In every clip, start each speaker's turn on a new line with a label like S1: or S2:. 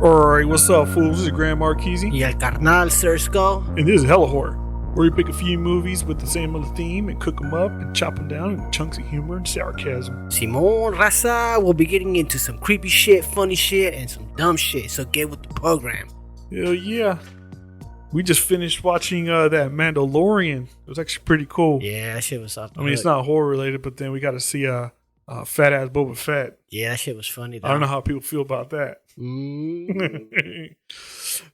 S1: Alright, what's up, fools? This is Grand Marquise.
S2: Yeah, carnal, Sir Skull.
S1: And this is Hella Horror, where we pick a few movies with the same other theme and cook them up and chop them down in chunks of humor and sarcasm.
S2: Simon Raza will be getting into some creepy shit, funny shit, and some dumb shit, so get with the program.
S1: Hell yeah. We just finished watching that Mandalorian. It was actually pretty cool.
S2: Yeah, that shit was off the
S1: I mean, it's not horror related, but then we got to see fat ass Boba Fett.
S2: Yeah, that shit was funny, though.
S1: I don't know how people feel about that.
S2: Mm.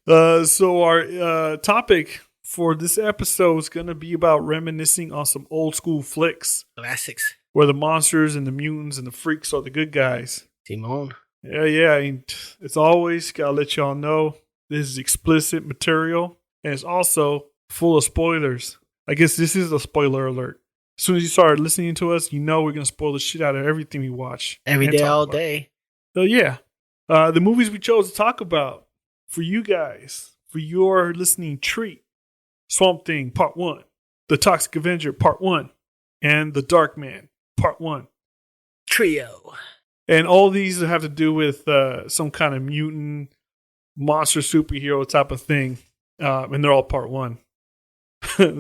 S1: So our topic for this episode is going to be about reminiscing on some old school flicks.
S2: Classics.
S1: Where the monsters and the mutants and the freaks are the good guys.
S2: Simon.
S1: Yeah. And it's always, gotta let y'all know, this is explicit material. And it's also full of spoilers. I guess this is a spoiler alert. As soon as you start listening to us, you know we're going to spoil the shit out of everything we watch.
S2: Every day, all day.
S1: So yeah. The movies we chose to talk about for you guys, for your listening treat. Swamp Thing, Part 1. The Toxic Avenger, Part 1. And The Dark Man, Part 1.
S2: Trio. And
S1: all these have to do with some kind of mutant, monster, superhero type of thing. And they're all Part 1.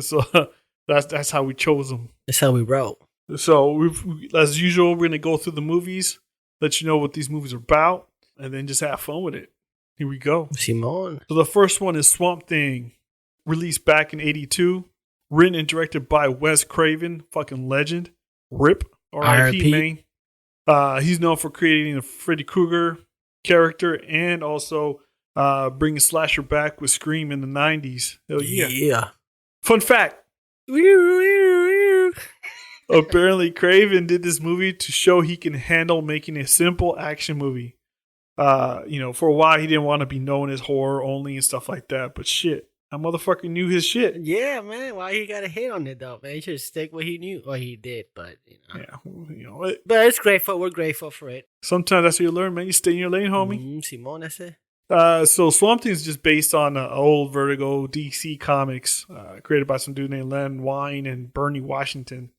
S1: So that's how we chose them.
S2: That's how we wrote.
S1: So as usual, we're going to go through the movies, let you know what these movies are about, and then just have fun with it. Here we go.
S2: Simon. So
S1: the first one is Swamp Thing, released back in 1982, written and directed by Wes Craven, fucking legend. RIP, R.I.P. man. He's known for creating the Freddy Krueger character and also bringing slasher back with Scream in the 90s. Hell yeah.
S2: Yeah.
S1: Fun fact. Apparently, Craven did this movie to show he can handle making a simple action movie. For a while, he didn't want to be known as horror only and stuff like that. But shit, that motherfucker knew his shit.
S2: Yeah, man. Why he got a hit on it, though, man? He should stick what he knew. Well, he did, but,
S1: Yeah,
S2: but it's grateful. We're grateful for it.
S1: Sometimes that's what you learn, man. You stay in your lane, homie.
S2: Simon, that's it.
S1: So Swamp Thing is just based on old Vertigo DC comics created by some dude named Len Wein and Bernie Washington.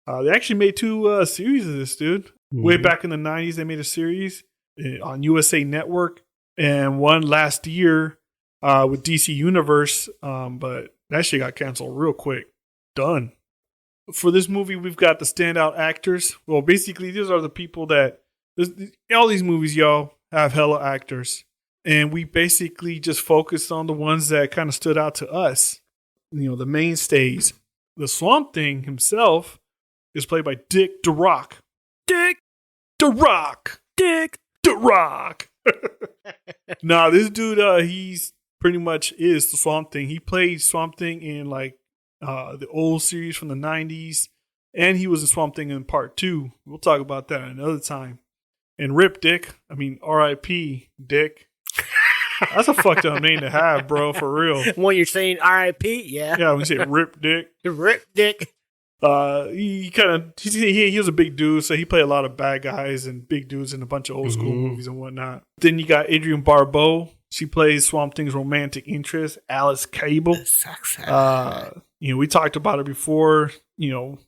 S1: They actually made two series of this, dude. Mm-hmm. Way back in the 90s, they made a series on USA Network and one last year with DC Universe, but that shit got canceled real quick. Done. For this movie, we've got the standout actors. Well, basically, these are the people that... all these movies, y'all, have hella actors. And we basically just focused on the ones that kind of stood out to us. The mainstays. The Swamp Thing himself is played by Dick DeRock. Dick DeRock. Dick DeRock. Nah, this dude, he's pretty much is the Swamp Thing. He played Swamp Thing in the old series from the 90s. And he was in Swamp Thing in Part 2. We'll talk about that another time. And RIP Dick. I mean, R.I.P. Dick. That's a fucked up name to have, bro, for real.
S2: When you're saying R.I.P., yeah.
S1: Yeah, when you say RIP Dick.
S2: RIP Dick.
S1: He was a big dude, so he played a lot of bad guys and big dudes in a bunch of old school movies and whatnot. Then you got Adrienne Barbeau. She plays Swamp Thing's romantic interest, Alice Cable. We talked about her before,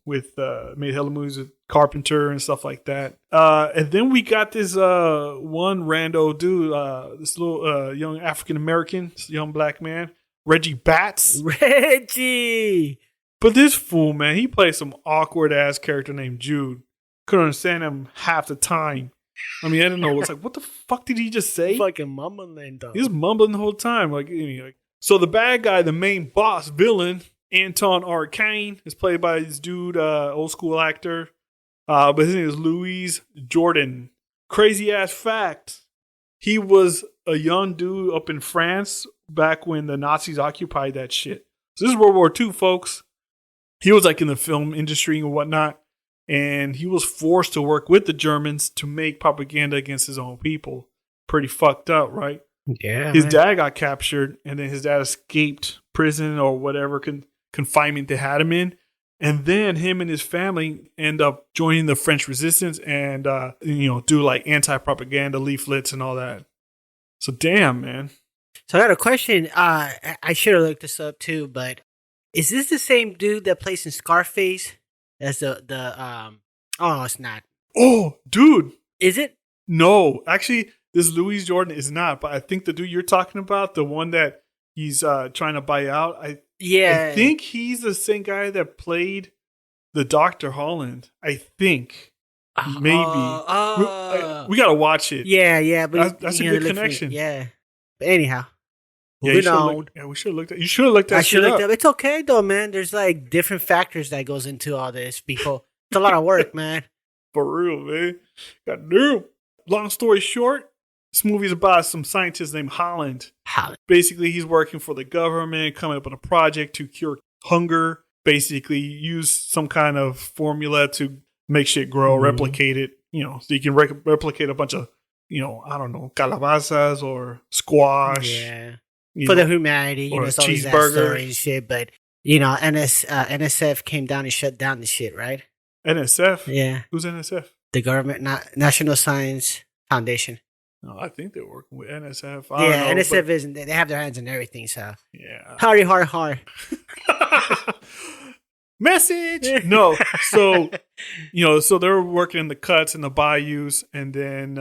S1: with made hella movies with Carpenter and stuff like that. And then we got this one rando dude, this little young African American, young black man, Reggie Batts.
S2: Reggie!
S1: But this fool, man, he plays some awkward ass character named Jude. Couldn't understand him half the time. I mean, I don't know. It's like, what the fuck did he just say?
S2: Fucking mumbling, though.
S1: He was mumbling the whole time. So the bad guy, the main boss villain, Anton Arcane, is played by this dude, old school actor. But his name is Louis Jordan. Crazy ass fact. He was a young dude up in France back when the Nazis occupied that shit. So this is World War II, folks. He was in the film industry and whatnot. And he was forced to work with the Germans to make propaganda against his own people. Pretty fucked up, right?
S2: Yeah.
S1: His dad got captured, and then his dad escaped prison or whatever confinement they had him in. And then him and his family end up joining the French resistance and, do anti-propaganda leaflets and all that. So damn, man.
S2: So I got a question. I should have looked this up too, but is this the same dude that plays in Scarface? That's the oh, it's not.
S1: Oh, dude.
S2: Is it?
S1: No, actually, This Louis Jordan is not, but I think the dude you're talking about, the one that he's trying to buy out, I think he's the same guy that played the Dr. Holland. I think. Maybe. We got to watch it.
S2: Yeah. But
S1: that's a good connection.
S2: Yeah. But anyhow.
S1: Yeah, we should have looked at. You should have looked at.
S2: I should have looked up. It's okay though, man. There's like different factors that goes into all this. People, it's a lot of work, man.
S1: For real, man. God damn. Long story short, this movie is about some scientist named Holland. Basically, he's working for the government, coming up with a project to cure hunger. Basically, use some kind of formula to make shit grow, replicate it. So you can replicate a bunch of, I don't know, calabazas or squash.
S2: Yeah. For the humanity,
S1: or
S2: it's always that story and shit. But NSF came down and shut down the shit, right?
S1: NSF?
S2: Yeah.
S1: Who's NSF?
S2: The government, National Science Foundation.
S1: No, I think they're working with NSF.
S2: NSF isn't. They have their hands in everything. So
S1: yeah.
S2: Hard.
S1: Message. No. So so they're working in the cuts and the bayous, and then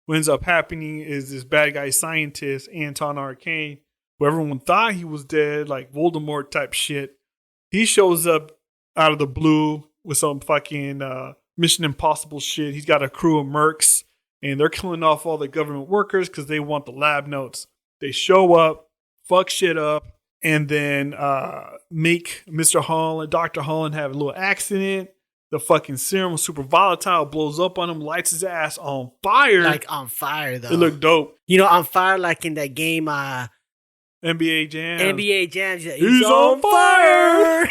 S1: what ends up happening is this bad guy scientist, Anton Arcane, who everyone thought he was dead, like Voldemort type shit. He shows up out of the blue with some fucking Mission Impossible shit. He's got a crew of mercs, and they're killing off all the government workers because they want the lab notes. They show up, fuck shit up, and then make Mr. Holland, Dr. Holland have a little accident. The fucking serum was super volatile, blows up on him, lights his ass on fire.
S2: Like on fire, though.
S1: It looked dope.
S2: On fire like in that game,
S1: NBA Jam.
S2: NBA Jam.
S1: He's on fire!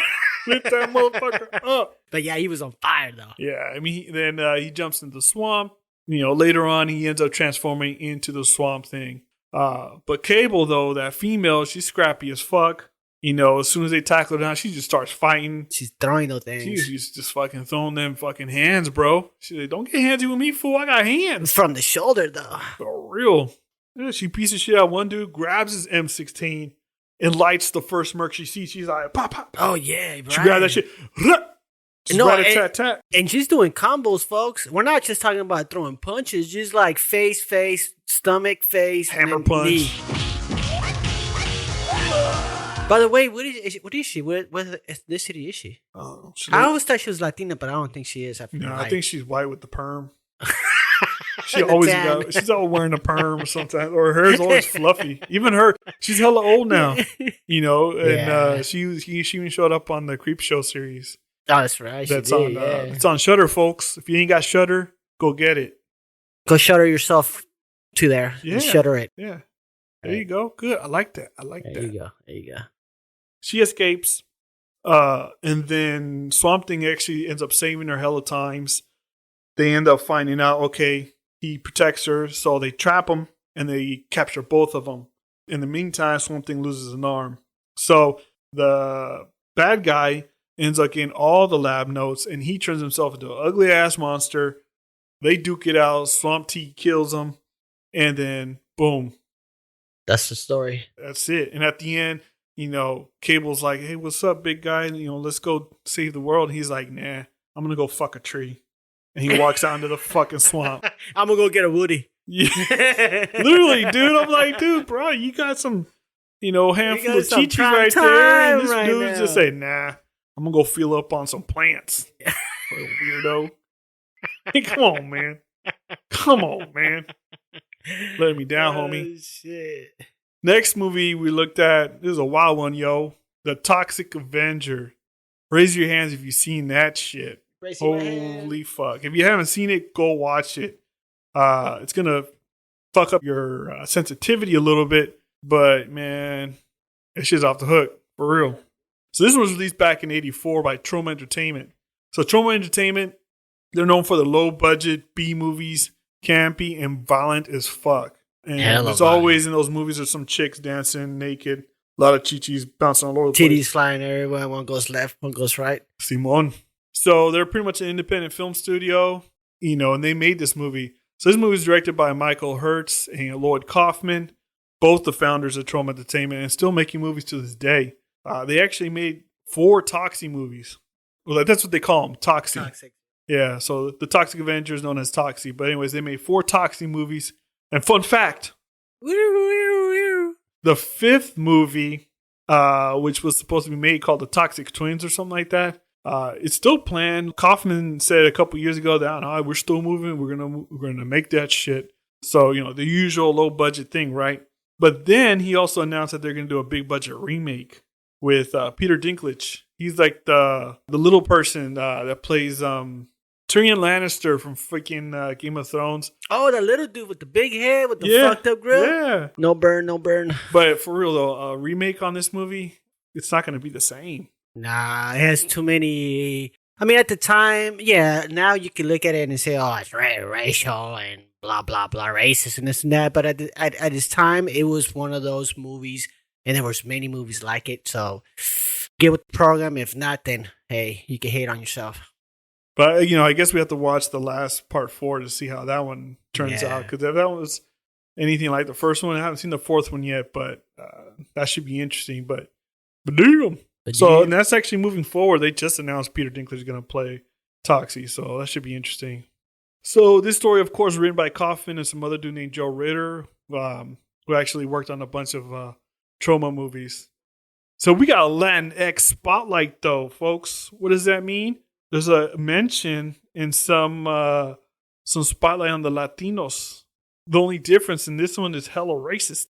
S1: Lit that motherfucker up.
S2: But yeah, he was on fire, though.
S1: Yeah, I mean, then he jumps into the swamp. Later on, he ends up transforming into the swamp thing. But Cable, though, that female, she's scrappy as fuck. As soon as they tackle her down, she just starts fighting.
S2: She's throwing those things.
S1: She's just fucking throwing them fucking hands, bro. She's like, don't get handsy with me, fool. I got hands.
S2: From the shoulder, though.
S1: For real. Yeah, she piece of shit out. One dude grabs his M16 and lights the first merc she sees. She's like, pop, pop.
S2: Oh, yeah, right.
S1: She grabs that shit. Just rat-a-tat-tat.
S2: And she's doing combos, folks. We're not just talking about throwing punches. Just like face, stomach, face.
S1: Hammer punch. Knee.
S2: By the way, what is she? What ethnicity is she? Oh, I always thought she was Latina, but I don't think she is.
S1: I think she's white with the perm. She's always wearing a perm sometimes, or her hair's always fluffy. Even her, she's hella old now, and she even showed up on the Creep Show series.
S2: Oh, that's right.
S1: It's on Shudder, folks. If you ain't got Shudder, go get it.
S2: Go Shudder yourself to there. Yeah, and Shudder it.
S1: Yeah, there you go. Good. I like that.
S2: There you go.
S1: She escapes, and then Swamp Thing actually ends up saving her hella times. They end up finding out, okay, he protects her, so they trap him, and they capture both of them. In the meantime, Swamp Thing loses an arm. So the bad guy ends up getting all the lab notes, and he turns himself into an ugly-ass monster. They duke it out. Swamp T kills him, and then, boom.
S2: That's the story.
S1: That's it. And at the end, Cable's like, hey, what's up, big guy? Let's go save the world. And he's like, nah, I'm going to go fuck a tree. And he walks out into the fucking swamp.
S2: I'm going to go get a Woody.
S1: Yeah. Literally, dude. I'm like, dude, bro, you got some, handful of Chi-Chi right there. And this dude just say, nah, I'm going to go fill up on some plants. Weirdo. Hey, come on, man. Let me down, homie.
S2: Shit.
S1: Next movie we looked at, this is a wild one, yo. The Toxic Avenger. Raise your hands if you've seen that shit. Holy fuck. If you haven't seen it, go watch it. It's going to fuck up your sensitivity a little bit, but man, that shit's off the hook. For real. So this one was released back in 1984 by Troma Entertainment. So Troma Entertainment, they're known for the low budget B movies, campy and violent as fuck. And there's always in those movies there's some chicks dancing naked, a lot of Chi-Chis bouncing all over the place.
S2: Titties flying everywhere. One goes left, one goes right.
S1: Simon. So they're pretty much an independent film studio, and they made this movie. So this movie is directed by Michael Hertz and Lloyd Kaufman, both the founders of Troma Entertainment, and still making movies to this day. They actually made 4 Toxie movies. Well, that's what they call them, Toxic. Yeah, so the Toxic Avenger is known as Toxie. But anyways, they made 4 Toxie movies. And fun fact, the fifth movie, which was supposed to be made called The Toxic Twins or something like that, it's still planned. Kaufman said a couple years ago that we're still moving. We're gonna make that shit. So, the usual low budget thing, right? But then he also announced that they're gonna do a big budget remake with Peter Dinklage. He's like the little person that plays Tyrion Lannister from freaking Game of Thrones.
S2: Oh, that little dude with the big head with the fucked up grill?
S1: Yeah.
S2: No burn.
S1: But for real though, a remake on this movie, it's not gonna be the same.
S2: Nah, it has too many. I mean, at the time, yeah, now you can look at it and say, oh, it's racial and blah, blah, blah, racist and this and that. But at this time, it was one of those movies, and there was many movies like it. So get with the program. If not, then, hey, you can hate on yourself.
S1: But, I guess we have to watch the last part 4 to see how that one turns out. Because if that was anything like the first one, I haven't seen the fourth one yet, but that should be interesting. But damn. So, and that's actually moving forward. They just announced Peter Dinklage is going to play Toxie, so that should be interesting. So, this story, of course, written by Kaufman and some other dude named Joe Ritter, who actually worked on a bunch of trauma movies. So, we got a Latinx spotlight, though, folks. What does that mean? There's a mention in some spotlight on the Latinos. The only difference in this one is hella racist.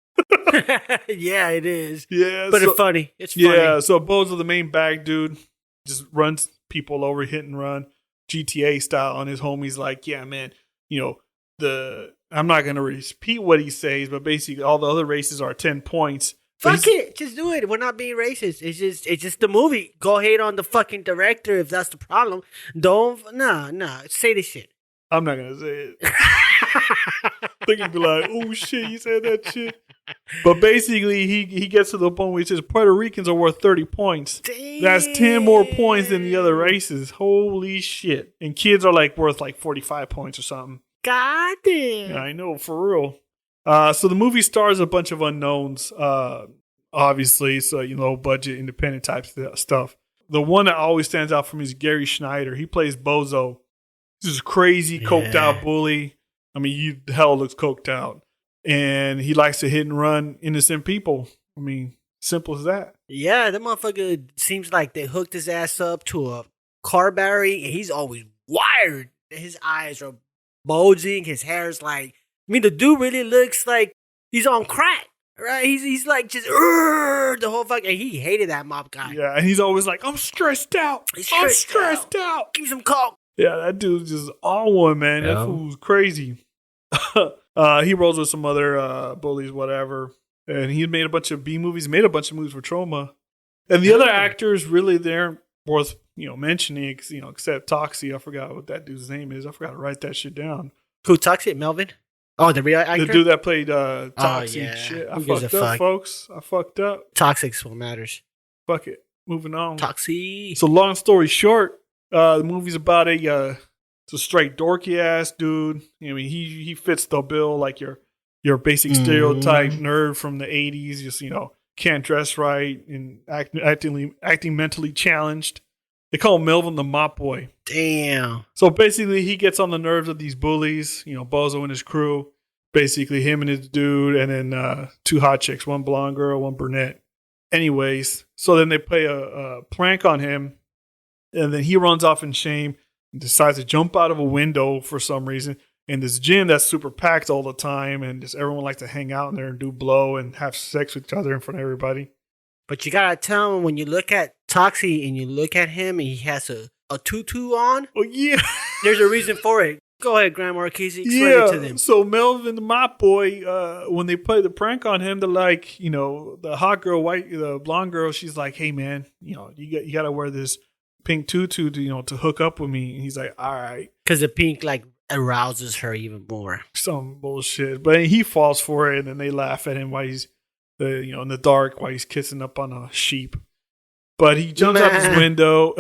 S2: Yeah, it is.
S1: Yeah,
S2: but it's funny. It's funny.
S1: Yeah, so Bozo, the main bag dude, just runs people over, hit and run, GTA style on his homies. Like, yeah, man, I'm not gonna repeat what he says, but basically all the other races are 10 points.
S2: Fuck it, just do it. We're not being racist. It's just the movie. Go hate on the fucking director if that's the problem. Say this shit.
S1: I'm not gonna say it. They can be like, oh shit, you said that shit. But basically, he gets to the point where he says Puerto Ricans are worth 30 points.
S2: Damn.
S1: That's 10 more points than the other races. Holy shit. And kids are worth 45 points or something.
S2: God damn.
S1: Yeah, I know, for real. So the movie stars a bunch of unknowns, obviously. So, low budget, independent type stuff. The one that always stands out for me is Gary Schneider. He plays Bozo. He's this crazy, coked out bully. I mean, hell looks coked out. And he likes to hit and run innocent people. I mean, simple as that.
S2: Yeah, that motherfucker seems like they hooked his ass up to a car battery. And he's always wired. His eyes are bulging. His hair's the dude really looks like he's on crack. Right? He's like just the whole fucking. He hated that mob guy.
S1: Yeah, and he's always like, I'm stressed out. I'm stressed out.
S2: Give me some coke.
S1: Yeah, that dude's just on one, man. Yeah. That fool's crazy. He rolls with some other bullies, whatever. And he made a bunch of B movies, made a bunch of movies for Trauma. And the other actors, really, they're worth mentioning, except Toxie. I forgot what that dude's name is. I forgot to write that shit down.
S2: Who, Toxie? Melvin? Oh, the real actor?
S1: The dude that played Toxie.
S2: Oh, yeah.
S1: Shit. I fucked up, folks. I fucked up.
S2: Toxic's what matters.
S1: Fuck it. Moving on.
S2: Toxie.
S1: So long story short, the movie's about it's a straight dorky ass dude. I mean, he fits the bill like your basic stereotype nerd from the 80s. Just can't dress right and acting mentally challenged. They call him Melvin the Mop Boy.
S2: Damn.
S1: So basically, he gets on the nerves of these bullies. Bozo and his crew. Basically, him and his dude, and then 2 hot chicks, 1 blonde girl, 1 brunette. Anyways, so then they play a prank on him, and then he runs off in shame. Decides to jump out of a window for some reason in this gym that's super packed all the time, and just everyone likes to hang out in there and do blow and have sex with each other in front of everybody.
S2: But you gotta tell him, when you look at Toxie and you look at him and he has a tutu on.
S1: Oh yeah,
S2: there's a reason for it. Go ahead, Grandma Marquise, explain it to them.
S1: So Melvin the Mop Boy, when they play the prank on him, they're like, the hot girl, the blonde girl, she's like, hey man, you gotta wear this pink tutu to hook up with me. And he's like, all right.
S2: Because the pink arouses her even more.
S1: Some bullshit. But he falls for it, and then they laugh at him while he's in the dark, while he's kissing up on a sheep. But he jumps out his window.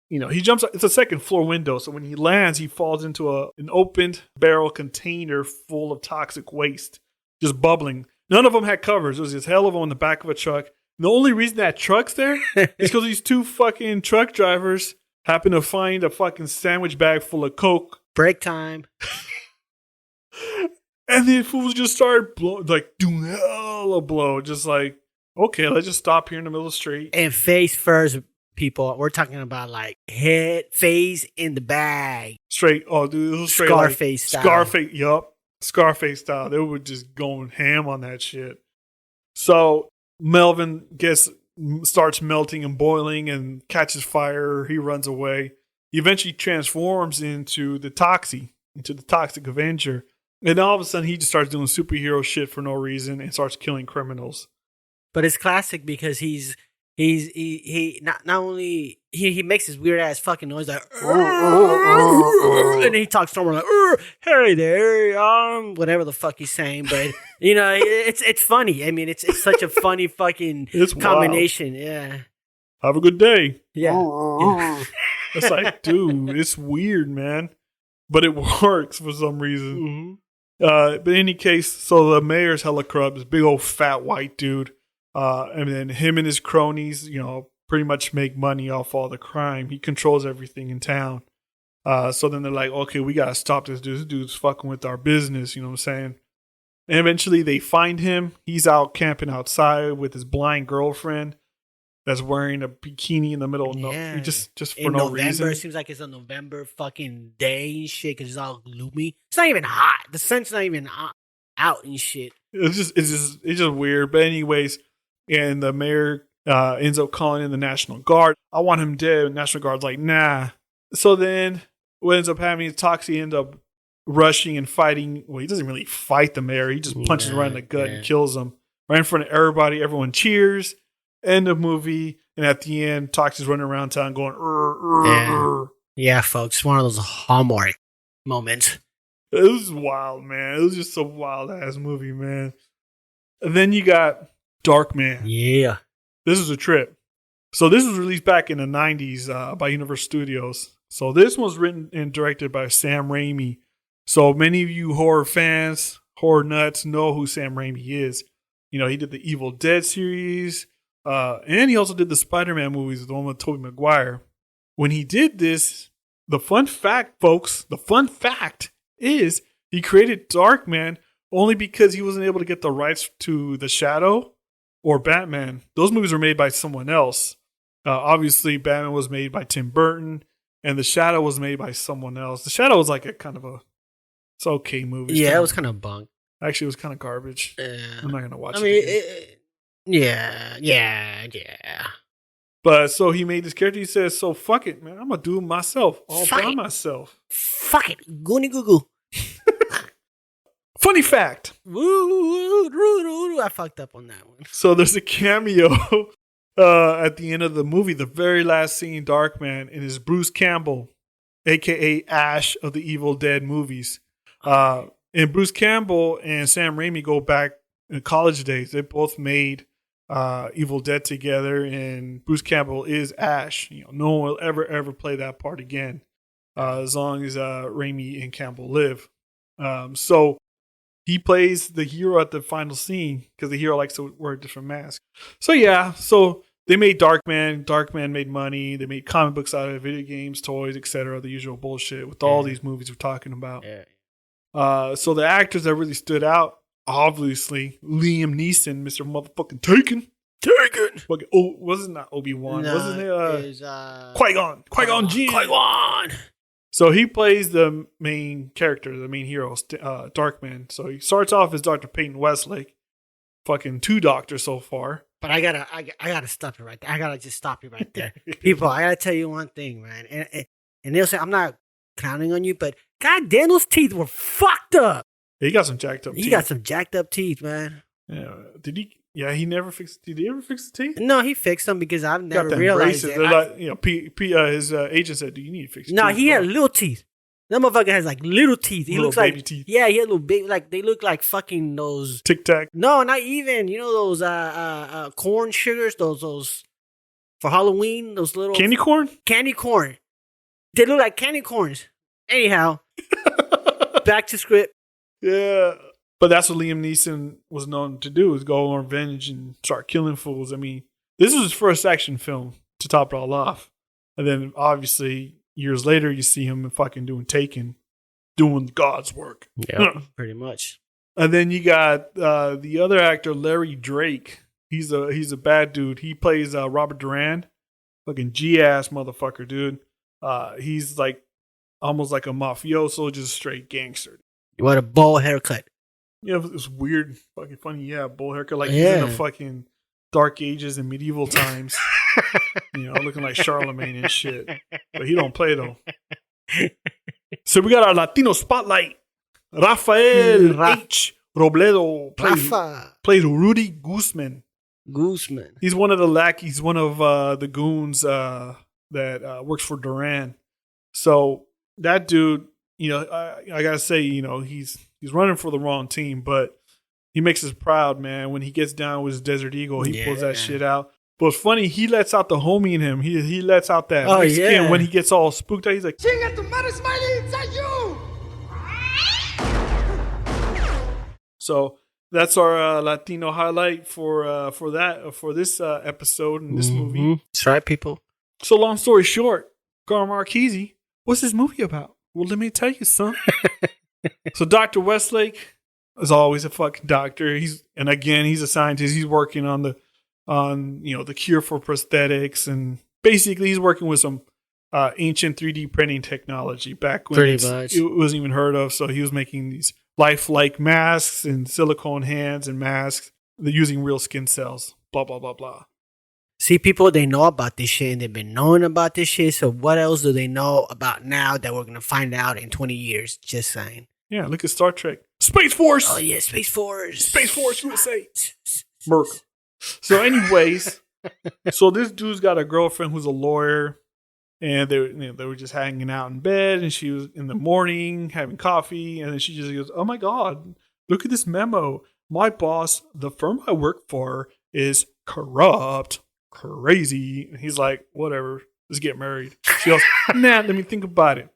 S1: He jumps out. It's a second floor window. So when he lands, he falls into an opened barrel container full of toxic waste, just bubbling. None of them had covers. There was this hell of them on the back of a truck. The only reason that truck's there is because these 2 fucking truck drivers happen to find a fucking sandwich bag full of Coke.
S2: Break time.
S1: And then fools just started doing hella blow. Just like, okay, let's just stop here in the middle of the street.
S2: And face first, people. We're talking about like head, face in the bag.
S1: Straight, oh, dude, it was straight
S2: Scarface style.
S1: Scarface, yup. Scarface style. They were just going ham on that shit. So Melvin starts melting and boiling and catches fire. He runs away. He eventually transforms into the Toxic Avenger. And all of a sudden, he just starts doing superhero shit for no reason and starts killing criminals.
S2: But it's classic because he not only he makes this weird ass fucking noise like, and then he talks to someone like, hey there, whatever the fuck he's saying. But you know, it's funny. I mean, it's such a funny fucking combination. Wild. Yeah.
S1: Have a good day.
S2: Yeah.
S1: It's like, dude, it's weird, man. But it works for some reason.
S2: Mm-hmm.
S1: But in any case, so the mayor's hella corrupt, this big old fat white dude. And then him and his cronies, you know, pretty much make money off all the crime. He controls everything in town. So then they're like, okay, we got to stop this dude. This dude's fucking with our business. You know what I'm saying? And eventually they find him. He's out camping outside with his blind girlfriend that's wearing a bikini in the middle of nowhere. Just for
S2: in
S1: no
S2: November,
S1: reason.
S2: It seems like it's a November fucking day and shit because it's all gloomy. It's not even hot. The sun's not even out and shit.
S1: It's just weird. But anyways, and the mayor ends up calling in the National Guard. I want him dead. And National Guard's like, nah. So then what ends up happening is Toxic ends up rushing and fighting. Well, he doesn't really fight the mayor. He just punches him right in the gut and kills him. Right in front of everybody. Everyone cheers. End of movie. And at the end, Toxic's running around town going,
S2: Yeah, folks. One of those Hallmark moments.
S1: It was wild, man. It was just a wild-ass movie, man. And then you got Darkman.
S2: Yeah.
S1: This is a trip. So this was released back in the 90s by Universal Studios. So this was written and directed by Sam Raimi. So many of you horror fans, horror nuts, know who Sam Raimi is. You know, he did the Evil Dead series. And he also did the Spider-Man movies, the one with Tobey Maguire. When he did this, the fun fact, folks, is he created Darkman only because he wasn't able to get the rights to The Shadow or Batman. Those movies were made by someone else. Obviously, Batman was made by Tim Burton, and The Shadow was made by someone else. The Shadow was like a kind of it's okay movie.
S2: Yeah, it was kind of bunk.
S1: Actually, it was kind of garbage. I'm not going to watch it.
S2: I mean, yeah.
S1: But so he made this character. He says, so fuck it, man. I'm going to do it myself. All by myself.
S2: Fuck it. Goony goo.
S1: Funny fact.
S2: I fucked up on that one.
S1: So there's a cameo at the end of the movie, the very last scene, Darkman, and is Bruce Campbell, a.k.a. Ash of the Evil Dead movies. And Bruce Campbell and Sam Raimi go back in college days. They both made Evil Dead together, and Bruce Campbell is Ash. You know, no one will ever play that part again as long as Raimi and Campbell live. So he plays the hero at the final scene because the hero likes to wear a different mask. So yeah, so they made Darkman. Darkman made money. They made comic books out of it, video games, toys, etc. The usual bullshit with all these movies we're talking about.
S2: Yeah.
S1: So the actors that really stood out, obviously, Liam Neeson, Mr. Motherfucking Taken. Oh, wasn't not Obi-Wan.
S2: No,
S1: wasn't it
S2: Qui-Gon.
S1: Qui-Gon Jinn.
S2: Qui-Gon.
S1: So he plays the main character, the main hero, Darkman. So he starts off as Dr. Peyton Westlake. Fucking 2 doctors so far.
S2: But I gotta stop you right there. I gotta just stop you right there. People, I gotta tell you one thing, man. And they'll say, I'm not counting on you, but God damn, those teeth were fucked up.
S1: He got some jacked up teeth.
S2: He got some jacked up teeth, man.
S1: Yeah. Did he? Yeah, he never fixed. Did he ever fix the teeth?
S2: No, he fixed them because I've never
S1: got
S2: realized
S1: braces.
S2: it.
S1: They're like, you know, his agent said, "Do you need to fix?"
S2: No,
S1: teeth,
S2: he
S1: bro?
S2: had little teeth. That motherfucker has like little teeth. He
S1: little
S2: looks
S1: baby
S2: like
S1: teeth.
S2: Yeah, he had little baby. Like they look like fucking those
S1: Tic Tac.
S2: No, not even. You know those corn sugars. Those for Halloween. Those little
S1: Candy corn.
S2: Candy corn. They look like candy corns. Anyhow, back to script.
S1: Yeah. But that's what Liam Neeson was known to do, is go on revenge and start killing fools. I mean, this was his first action film to top it all off. And then, obviously, years later, you see him fucking doing Taken, doing God's work.
S2: Yeah, pretty much.
S1: And then you got the other actor, Larry Drake. He's a bad dude. He plays Robert Duran, fucking G-ass motherfucker, dude. He's like almost like a mafioso, just a straight gangster.
S2: You want a bowl haircut?
S1: You know, it's weird, fucking funny. Yeah, bowl haircut, like he's in the fucking Dark Ages and medieval times. You know, looking like Charlemagne and shit. But he don't play though. So we got our Latino spotlight. Rafael H. Robledo plays Rudy Guzman. He's one of the lackeys, one of the goons that works for Duran. So that dude, you know, I gotta say, you know, he's running for the wrong team, but he makes us proud, man. When he gets down with his Desert Eagle, he pulls that shit out. But it's funny, he lets out the homie in him. He lets out that Mexican when he gets all spooked out. He's like, "Chinga tu madre, Smiley, it's you!" So that's our Latino highlight for this episode in this movie.
S2: That's right, people.
S1: So long story short, Carl Marchese, what's this movie about? Well, let me tell you, son. So Dr. Westlake is always a fucking doctor. He's a scientist. He's working on the cure for prosthetics, and basically he's working with some ancient 3D printing technology back when it wasn't even heard of. So he was making these lifelike masks and silicone hands and masks using real skin cells. Blah blah blah blah.
S2: See, people, they know about this shit and they've been knowing about this shit. So what else do they know about now that we're gonna find out in 20 years? Just saying.
S1: Yeah, look at Star Trek. Space Force.
S2: Oh yeah, Space Force.
S1: Space Force USA. Merc. So anyways, so this dude's got a girlfriend who's a lawyer, and they were just hanging out in bed, and she was in the morning having coffee, and then she just goes, "Oh my God, look at this memo. My boss, the firm I work for, is corrupt, crazy." And he's like, "Whatever, let's get married." She goes, "Nah, let me think about it."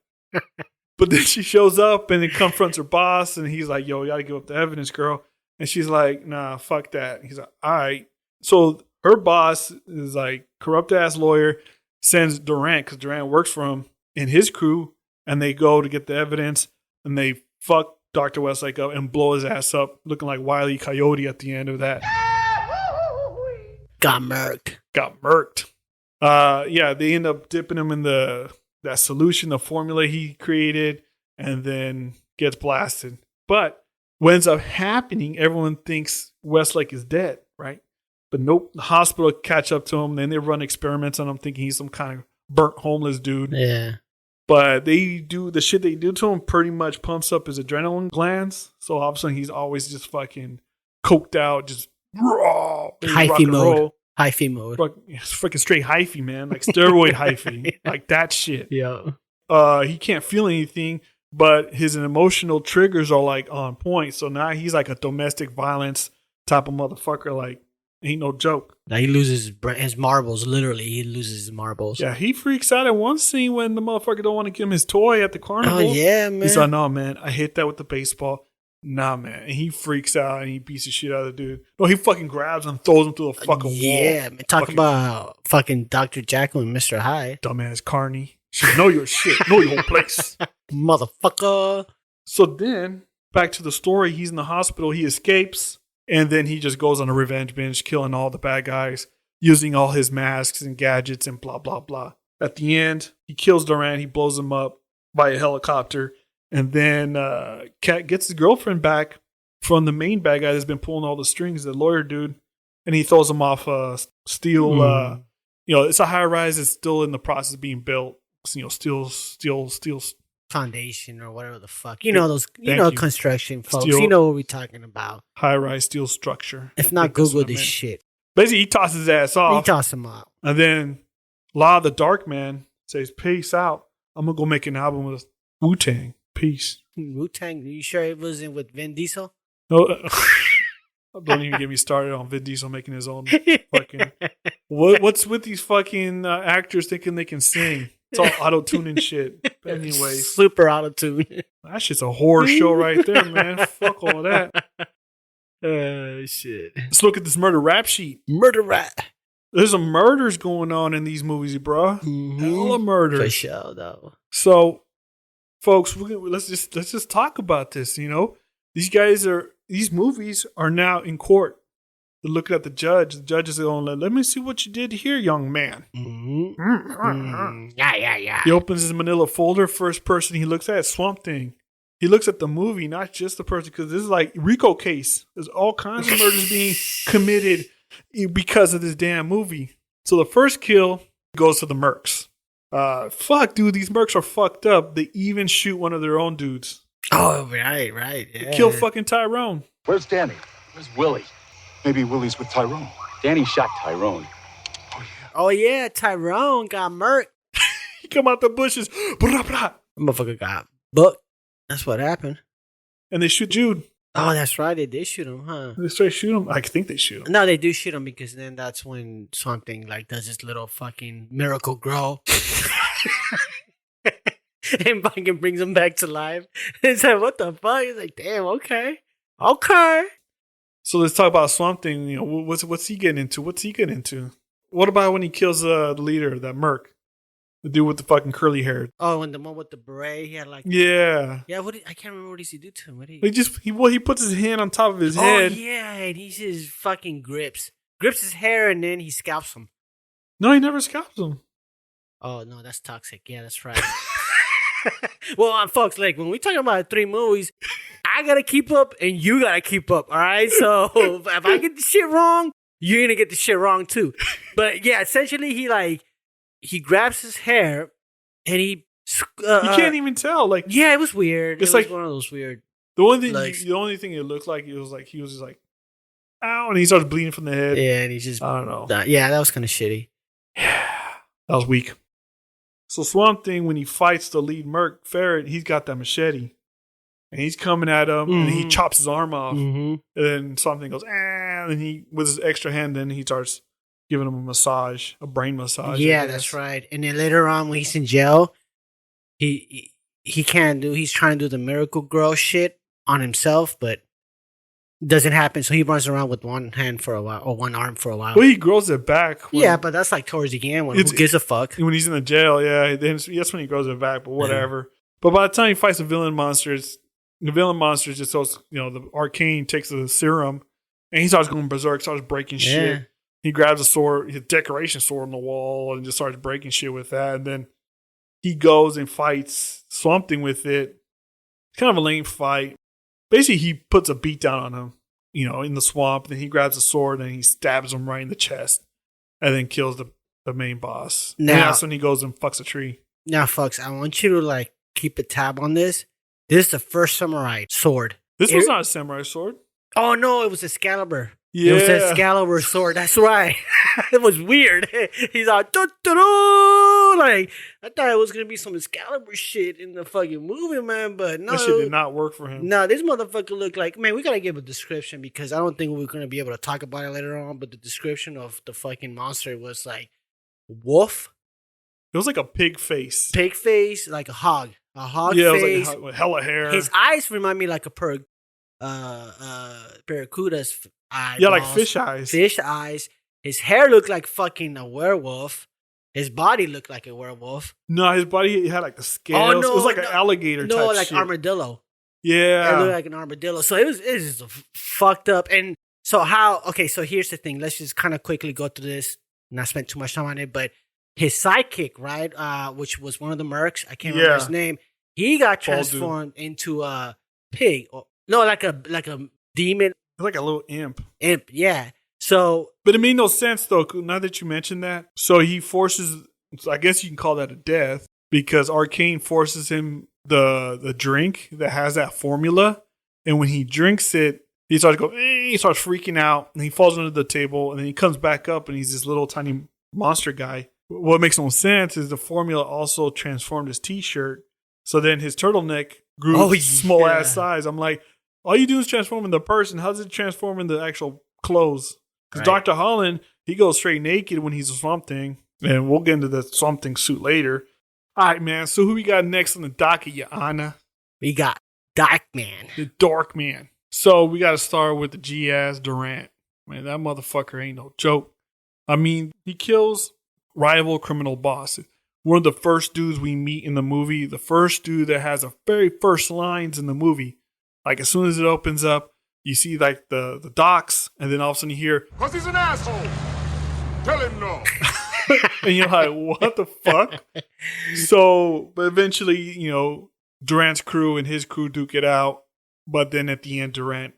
S1: But then she shows up and then confronts her boss, and he's like, "Yo, you gotta give up the evidence, girl." And she's like, "Nah, fuck that." And he's like, "All right." So her boss is like corrupt ass lawyer, sends Durant, because Durant works for him, and his crew, and they go to get the evidence, and they fuck Dr. Westlake up and blow his ass up, looking like Wile E. Coyote at the end of that.
S2: Got murked.
S1: Yeah, they end up dipping him in that solution, the formula he created, and then gets blasted. But what ends up happening, everyone thinks Westlake is dead, right? But nope, the hospital catch up to him. Then they run experiments on him, thinking he's some kind of burnt homeless dude.
S2: Yeah.
S1: But the shit they do to him pretty much pumps up his adrenaline glands. So all of a sudden he's always just fucking coked out, just raw.
S2: Hyphy mode. Hyphy mode.
S1: It's freaking straight hyphy, man. Like steroid hyphy. Like that shit.
S2: Yeah.
S1: He can't feel anything, but his emotional triggers are like on point. So now he's like a domestic violence type of motherfucker. Like, ain't no joke.
S2: Now he loses his marbles. Literally, he loses his marbles.
S1: Yeah, he freaks out at one scene when the motherfucker don't want to give him his toy at the carnival.
S2: Oh, yeah, man.
S1: He's like, "No, man, I hit that with the baseball." Nah, man. And he freaks out and he beats the shit out of the dude. No, he fucking grabs him and throws him through the fucking wall.
S2: Yeah, man. Talk about fucking Dr. Jekyll and Mr. Hyde.
S1: Dumbass Carney. Should know your shit. Know your whole place.
S2: Motherfucker.
S1: So then, back to the story. He's in the hospital. He escapes. And then he just goes on a revenge binge, killing all the bad guys, using all his masks and gadgets and blah, blah, blah. At the end, he kills Durant. He blows him up by a helicopter. And then Cat gets his girlfriend back from the main bad guy that's been pulling all the strings, the lawyer dude. And he throws him off a steel, it's a high rise. It's still in the process of being built. Steel
S2: foundation or whatever the fuck. You know those, construction folks.
S1: Steel,
S2: you know what we're talking about.
S1: High rise steel structure.
S2: If not, Google this shit.
S1: Basically, he tosses his ass off.
S2: He tosses him out.
S1: And then Law the Dark Man says, "Peace out. I'm going to go make an album with Wu-Tang. Peace."
S2: Wu-Tang? Are you sure it wasn't with Vin Diesel?
S1: No. Don't even get me started on Vin Diesel making his own fucking... What's with these fucking actors thinking they can sing? It's all auto-tuning shit. Anyway.
S2: Super auto-tune.
S1: That shit's a horror show right there, man. Fuck all of that.
S2: Shit.
S1: Let's look at this murder rap sheet.
S2: Murder rap.
S1: There's some murders going on in these movies, bro.
S2: Mm-hmm.
S1: Hell of murders.
S2: For sure, though.
S1: So, folks, let's just talk about this. These guys are these movies are now in court. They're looking at the judge. The judge is going, let me see what you did here, young man.
S2: Yeah.
S1: He opens his manila folder. First person he looks at is Swamp Thing. He looks at the movie, not just the person, because this is like RICO case. There's all kinds of murders being committed because of this damn movie. So the first kill goes to the mercs. Fuck, dude, these mercs are fucked up. They even shoot one of their own dudes.
S2: Oh, right. Yeah.
S1: They kill fucking Tyrone.
S3: Where's Danny?
S4: Where's Willie?
S3: Maybe Willie's with Tyrone.
S4: Danny shot Tyrone.
S2: Oh, yeah, Tyrone got murked.
S1: He come out the bushes. Blah, blah.
S2: Motherfucker got booked. That's what happened.
S1: And they shoot Jude.
S2: Oh, that's right. They did shoot him, huh?
S1: They straight shoot him. I think they shoot him.
S2: No, they do shoot him because then that's when something like does this little fucking miracle grow. And fucking brings him back to life. It's like, what the fuck? He's like, damn, okay.
S1: So let's talk about Swamp Thing. You know, what's he getting into? What about when he kills the leader, that merc? The dude with the fucking curly hair.
S2: Oh, and the one with the beret, he had like...
S1: Yeah.
S2: Yeah, I can't remember what does he do to him. What
S1: He puts his hand on top of his head.
S2: Oh, yeah, and he just fucking grips his hair, and then he scalps him.
S1: No, he never scalps him.
S2: Oh, no, that's toxic. Yeah, that's right. Well, folks, like, when we talking about 3 movies, I gotta keep up, and you gotta keep up, all right? So, if I get the shit wrong, you're gonna get the shit wrong, too. But, yeah, essentially, he grabs his hair, and he...
S1: you can't even tell. Like,
S2: yeah, it was weird.
S1: It's
S2: like
S1: like
S2: one of those weird...
S1: The only thing it looked like, it was like, he was just like, ow, and he starts bleeding from the head.
S2: Yeah, and he just...
S1: I don't know.
S2: Yeah, that was kind of shitty.
S1: Yeah, that was weak. So Swamp Thing, when he fights the lead merc, Ferret, he's got that machete. And he's coming at him, and he chops his arm off. And then Swamp Thing goes, and then he, with his extra hand, then he starts giving him a brain massage.
S2: Yeah, that's right. And then later on, when he's in jail, he's trying to do the miracle grow shit on himself, but doesn't happen. So he runs around with one hand for a while, or one arm for a while.
S1: Well, he grows it back.
S2: Yeah, but that's like towards the end when who gives a fuck?
S1: When he's in the jail, yeah, that's when he grows it back, but whatever. But by the time he fights the villain monsters just tells, the Arcane takes the serum, and he starts going berserk, starts breaking shit. He grabs a sword, his decoration sword on the wall, and just starts breaking shit with that. And then he goes and fights Swamp Thing with it. It's kind of a lame fight. Basically, he puts a beat down on him, in the swamp. Then he grabs a sword and he stabs him right in the chest, and then kills the main boss. Now, and that's when he goes and fucks a tree. Now,
S2: folks, I want you to keep a tab on this. This is the first samurai sword.
S1: This was not a samurai sword.
S2: Oh no, it was Excalibur.
S1: Yeah.
S2: It was Excalibur sword. That's right. It was weird. He's like, doo-doo-doo! Like, I thought it was going to be some Excalibur shit in the fucking movie, man, but no.
S1: That shit did not work for him.
S2: No, this motherfucker looked like, man, we got to give a description because I don't think we're going to be able to talk about it later on, but the description of the fucking monster was like wolf.
S1: It was like a pig face.
S2: Pig face, like a hog. A hog face.
S1: Yeah, it was like with hella hair.
S2: His eyes remind me like a barracuda's eyes.
S1: Yeah, like fish eyes.
S2: Fish eyes. His hair looked like fucking a werewolf. His body looked like a werewolf.
S1: No, his body had like the scales. Oh, no, it was like an alligator type
S2: like
S1: shit.
S2: Armadillo.
S1: Yeah.
S2: It looked like an armadillo. So it was just fucked up. And so so here's the thing. Let's just kind of quickly go through this. Not spend too much time on it, but his sidekick, right, which was one of the mercs, I can't remember his name. He got transformed into a pig. Like a demon.
S1: Like a little imp.
S2: Imp, yeah. So,
S1: but it made no sense though. Now that you mentioned that, so he forces. So I guess you can call that a death because Arcane forces him the drink that has that formula, and when he drinks it, he starts going. He starts freaking out, and he falls under the table, and then he comes back up, and he's this little tiny monster guy. What makes no sense is the formula also transformed his T-shirt, so then his turtleneck grew small ass size. I'm like, all you do is transform into the person. How does it transform into actual clothes? Because Dr. Holland, he goes straight naked when he's a Swamp Thing, and we'll get into the Swamp Thing suit later. All right, man. So who we got next on the docket, Your Honor?
S2: We got Darkman.
S1: The Darkman. So we got to start with the G-ass Durant. Man, that motherfucker ain't no joke. I mean, he kills rival criminal boss. One of the first dudes we meet in the movie. The first dude that has the very first lines in the movie. Like as soon as it opens up, you see like the docks, and then all of a sudden you hear,
S5: Because he's an asshole. Tell him no.
S1: and you're like, what the fuck? So, but eventually, Durant's crew and his crew duke it out. But then at the end, Durant,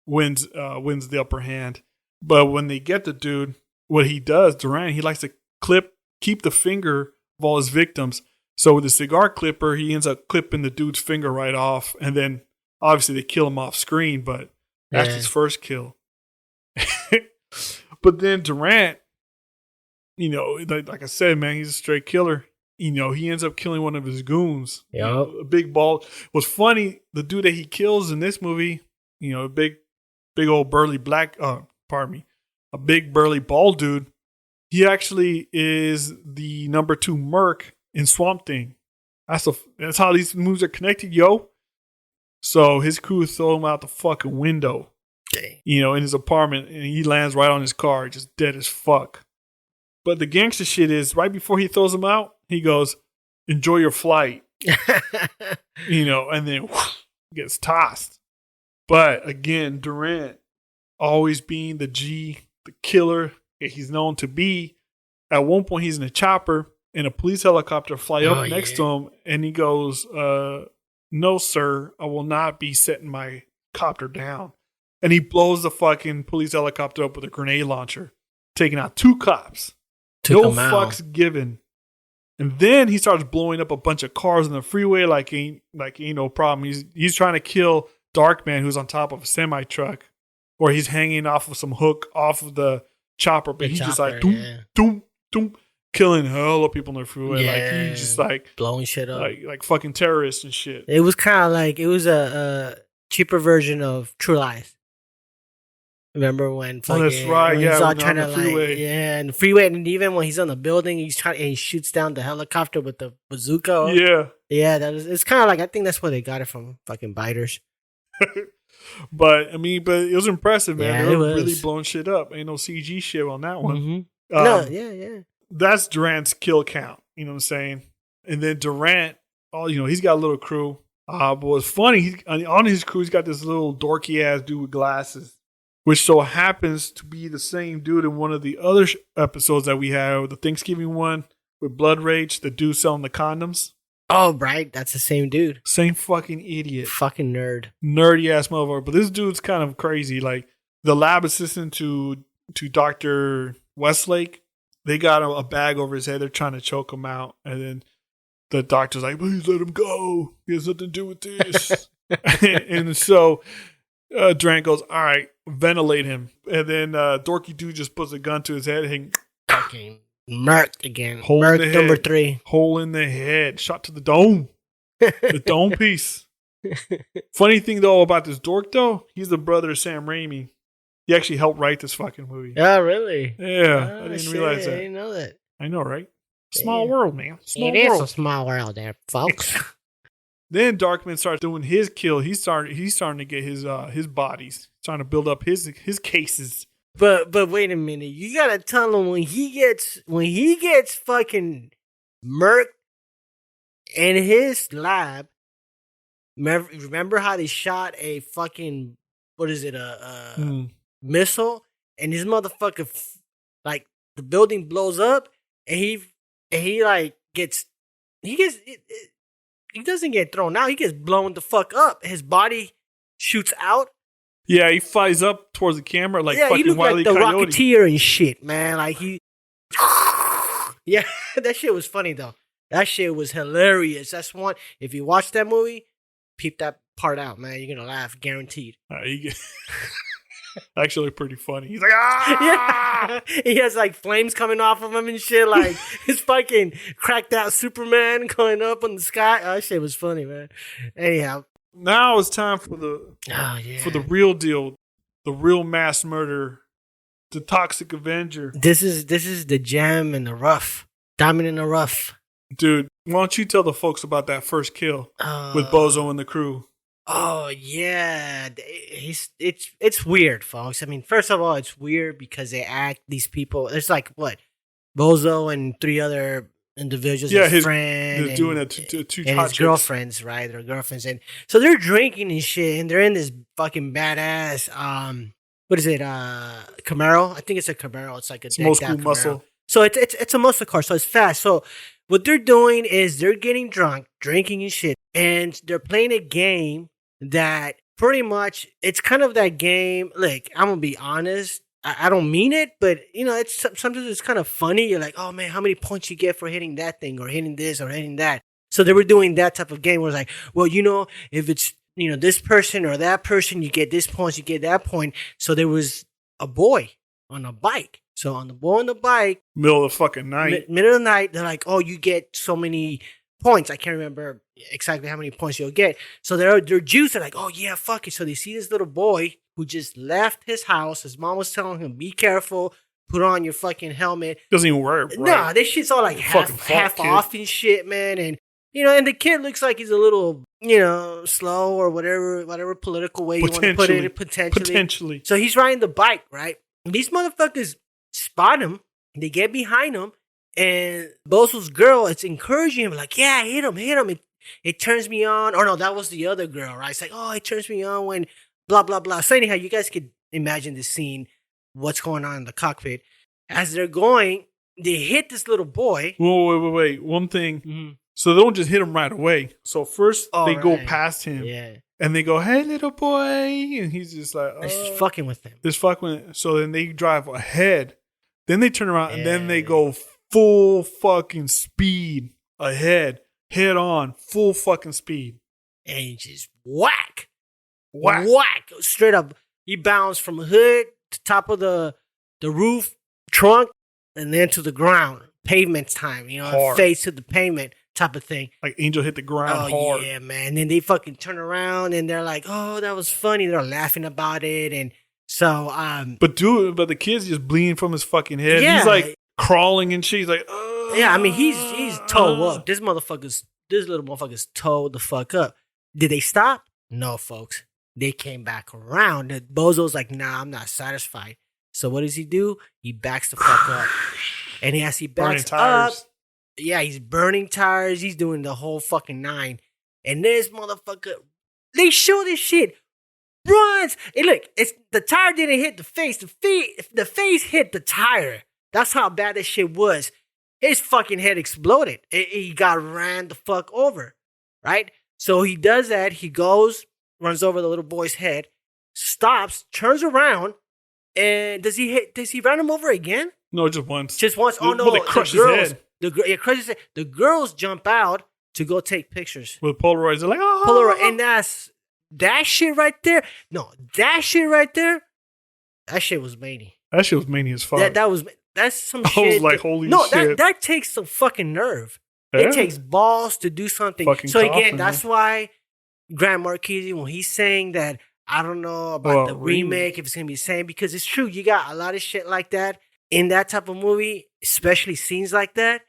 S1: wins the upper hand. But when they get the dude, what he does, Durant, he likes to keep the finger of all his victims. So with the cigar clipper, he ends up clipping the dude's finger right off. And then obviously they kill him off screen, but that's his first kill. But then Durant, like I said, man, he's a straight killer. He ends up killing one of his goons.
S2: Yep.
S1: A big bald. What's funny, the dude that he kills in this movie, a big old burly a big burly bald dude. He actually is the number 2 merc in Swamp Thing. That's how these movies are connected, yo. So his crew throw him out the fucking window, in his apartment, and he lands right on his car, just dead as fuck. But the gangster shit is right before he throws him out, he goes, "Enjoy your flight," and then gets tossed. But again, Durant, always being the killer he's known to be. At one point, he's in a chopper, and a police helicopter fly up next to him, and he goes, "No, sir, I will not be setting my copter down." And he blows the fucking police helicopter up with a grenade launcher, taking out 2 cops. No fucks given. And then he starts blowing up a bunch of cars on the freeway like ain't no problem. He's trying to kill Darkman, who's on top of a semi truck, or he's hanging off of some hook off of the chopper, but he's just like doom, doom, doom, killing hella people on the freeway.
S2: Yeah.
S1: Like he's just like
S2: blowing shit up,
S1: like fucking terrorists and shit.
S2: It was kind of like it was a cheaper version of True Lies. Remember when?
S1: Oh, that's right.
S2: When
S1: yeah,
S2: he's all
S1: on
S2: trying
S1: the
S2: to
S1: freeway.
S2: and the freeway, and even when he's on the building, he shoots down the helicopter with the bazooka.
S1: Yeah,
S2: it's kind of like I think that's where they got it from, fucking biters.
S1: But it was impressive, man.
S2: Yeah,
S1: they were
S2: it was.
S1: really blowing shit up. Ain't no CG shit on that one.
S2: Mm-hmm. Yeah.
S1: That's Durant's kill count. You know what I'm saying? And then Durant, he's got a little crew. But what's funny, on his crew, he's got this little dorky ass dude with glasses, which so happens to be the same dude in one of the other episodes that we have, the Thanksgiving one with Blood Rage, the dude selling the condoms.
S2: Oh, right. That's the same dude.
S1: Same fucking idiot.
S2: Fucking nerd.
S1: Nerdy ass motherfucker. But this dude's kind of crazy. Like, the lab assistant to Dr. Westlake, they got a bag over his head. They're trying to choke him out. And then the doctor's like, please let him go. He has nothing to do with this. And so Durant goes, all right, ventilate him. And then dorky dude just puts a gun to his head and
S2: fucking murked again.
S1: Hole
S2: Murked
S1: in the
S2: number
S1: head.
S2: 3.
S1: Hole in the head. Shot to the dome. The dome piece. Funny thing, though, about this dork, though, he's the brother of Sam Raimi. He actually helped write this fucking movie.
S2: Oh, really?
S1: Yeah. I didn't realize that.
S2: I didn't know that.
S1: I know, right? Small world, man. Small
S2: It
S1: world.
S2: is a small world there, folks.
S1: Then Darkman starts doing his kill. He's starting to get his bodies. Trying to build up his cases.
S2: But wait a minute. You gotta tell him when he gets fucking murked in his lab. Remember how they shot a fucking missile, and his motherfucker like the building blows up, and he doesn't get thrown out. He gets blown the fuck up. His body shoots out.
S1: Yeah, he flies up towards the camera like fucking
S2: he looked
S1: Wile E.
S2: like the
S1: Coyote.
S2: Rocketeer and shit, man. Like he, yeah, that shit was funny though. That shit was hilarious. That's one. If you watch that movie, peep that part out, man. You're gonna laugh, guaranteed.
S1: Actually, pretty funny. He's like, ah!
S2: Yeah, he has like flames coming off of him and shit. Like his fucking cracked out Superman going up in the sky. Oh, that shit was funny, man. Anyhow,
S1: now it's time for the real deal, the real mass murder, the Toxic Avenger.
S2: This is the gem in the rough, diamond in the rough.
S1: Dude, why don't you tell the folks about that first kill with Bozo and the crew?
S2: Oh yeah, it's weird, folks. I mean, first of all, it's weird because they act these people. There's like what, Bozo and 3 other individuals,
S1: Yeah,
S2: his friend,
S1: they're doing it to two
S2: and
S1: hot
S2: his
S1: chicks.
S2: girlfriends, right? Their girlfriends, and so they're drinking and shit, and they're in this fucking badass. What is it? Camaro. I think it's a Camaro. It's like a
S1: It's an old school
S2: Camaro.
S1: muscle.
S2: So it's a muscle car. So it's fast. So what they're doing is they're getting drunk, drinking and shit, and they're playing a game that pretty much it's kind of that game. Like I'm gonna be honest. I don't mean it, but you know, it's sometimes it's kind of funny. You're like, oh man, how many points you get for hitting that thing or hitting this or hitting that? So they were doing that type of game where it's like, well, you know, if it's, you know, this person or that person, you get this points, you get that point. So there was a boy on a bike. So on the boy on the bike,
S1: Middle of the fucking night.
S2: middle of the night, they're like, oh, you get so many points. I can't remember exactly how many points you'll get. So they're juiced. They're like, oh yeah, fuck it. So they see this little boy who just left his house. His mom was telling him, be careful, put on your fucking helmet.
S1: Doesn't even work. Right?
S2: Nah, this shit's all like half
S1: kid.
S2: off and shit, man. And you know, and the kid looks like he's a little, you know, slow or whatever political way you want to put it. Potentially. So he's riding the bike, right? And these motherfuckers spot him. They get behind him, and Bozo's girl is encouraging him, like, yeah, hit him. It turns me on. Or no, that was the other girl, right? It's like, oh, it turns me on when blah, blah, blah. So anyhow, you guys could imagine the scene, what's going on in the cockpit. As they're going, they hit this little boy.
S1: Wait. One thing.
S2: Mm-hmm.
S1: So they don't just hit him right away. So first they go
S2: right.
S1: past him.
S2: Yeah.
S1: And they go, hey, little boy. And he's just like,
S2: They're just fucking with them.
S1: Just fucking with him. So then they drive ahead. Then they turn around and then they go full fucking speed ahead. Head on. Full fucking speed.
S2: And just whack. Straight up. He bounced from hood to top of the roof, trunk, and then to the ground. Pavement time, you know,
S1: hard.
S2: Face to the pavement type of thing.
S1: Like Angel hit the ground hard.
S2: Yeah, man. Then they fucking turn around and they're like, oh, that was funny. They're laughing about it. And so,
S1: but the kid's just bleeding from his fucking head.
S2: Yeah.
S1: He's like crawling and shit. He's like,
S2: yeah, I mean, he's toe up. This little motherfucker's toe the fuck up. Did they stop? No, folks. They came back around. Bozo's like, nah, I'm not satisfied. So what does he do? He backs the fuck up. And as he backs up, yeah, he's burning tires. He's doing the whole fucking nine. And this motherfucker, they show this shit, runs. And look, the tire didn't hit the face. The face hit the tire. That's how bad this shit was. His fucking head exploded. He got ran the fuck over, right? So he does that. He goes, runs over the little boy's head, stops, turns around, and does he run him over again?
S1: No, just once.
S2: Just once. Oh no!
S1: Well, they crush his head.
S2: Crushes his head. The girls jump out to go take pictures
S1: with Polaroids. They're like, oh,
S2: Polaroid, and that shit right there. No, that shit right there. That shit was mania.
S1: That shit was mania as fuck.
S2: That's some
S1: I
S2: shit.
S1: was like, holy shit.
S2: That takes some fucking nerve.
S1: Yeah.
S2: It takes balls to do something.
S1: Fucking
S2: so
S1: coffin,
S2: again, that's why Grant Marquez, when he's saying that, I don't know about the remake, if it's going to be the same, because it's true. You got a lot of shit like that in that type of movie, especially scenes like that.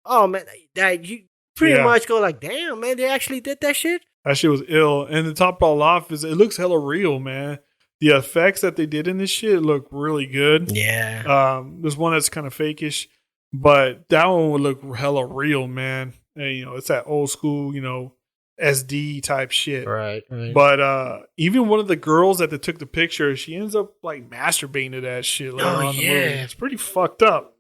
S2: Oh, man, that you pretty much go like, damn, man, they actually did that shit?
S1: That shit was ill. And the top all off is it looks hella real, man. The effects that they did in this shit look really good.
S2: Yeah.
S1: There's one that's kind of fakeish, but that one would look hella real, man. And, you know, it's that old school, you know, SD type shit.
S2: Right.
S1: But even one of the girls that they took the picture, she ends up like masturbating to that shit later on in the movie. It's pretty fucked up.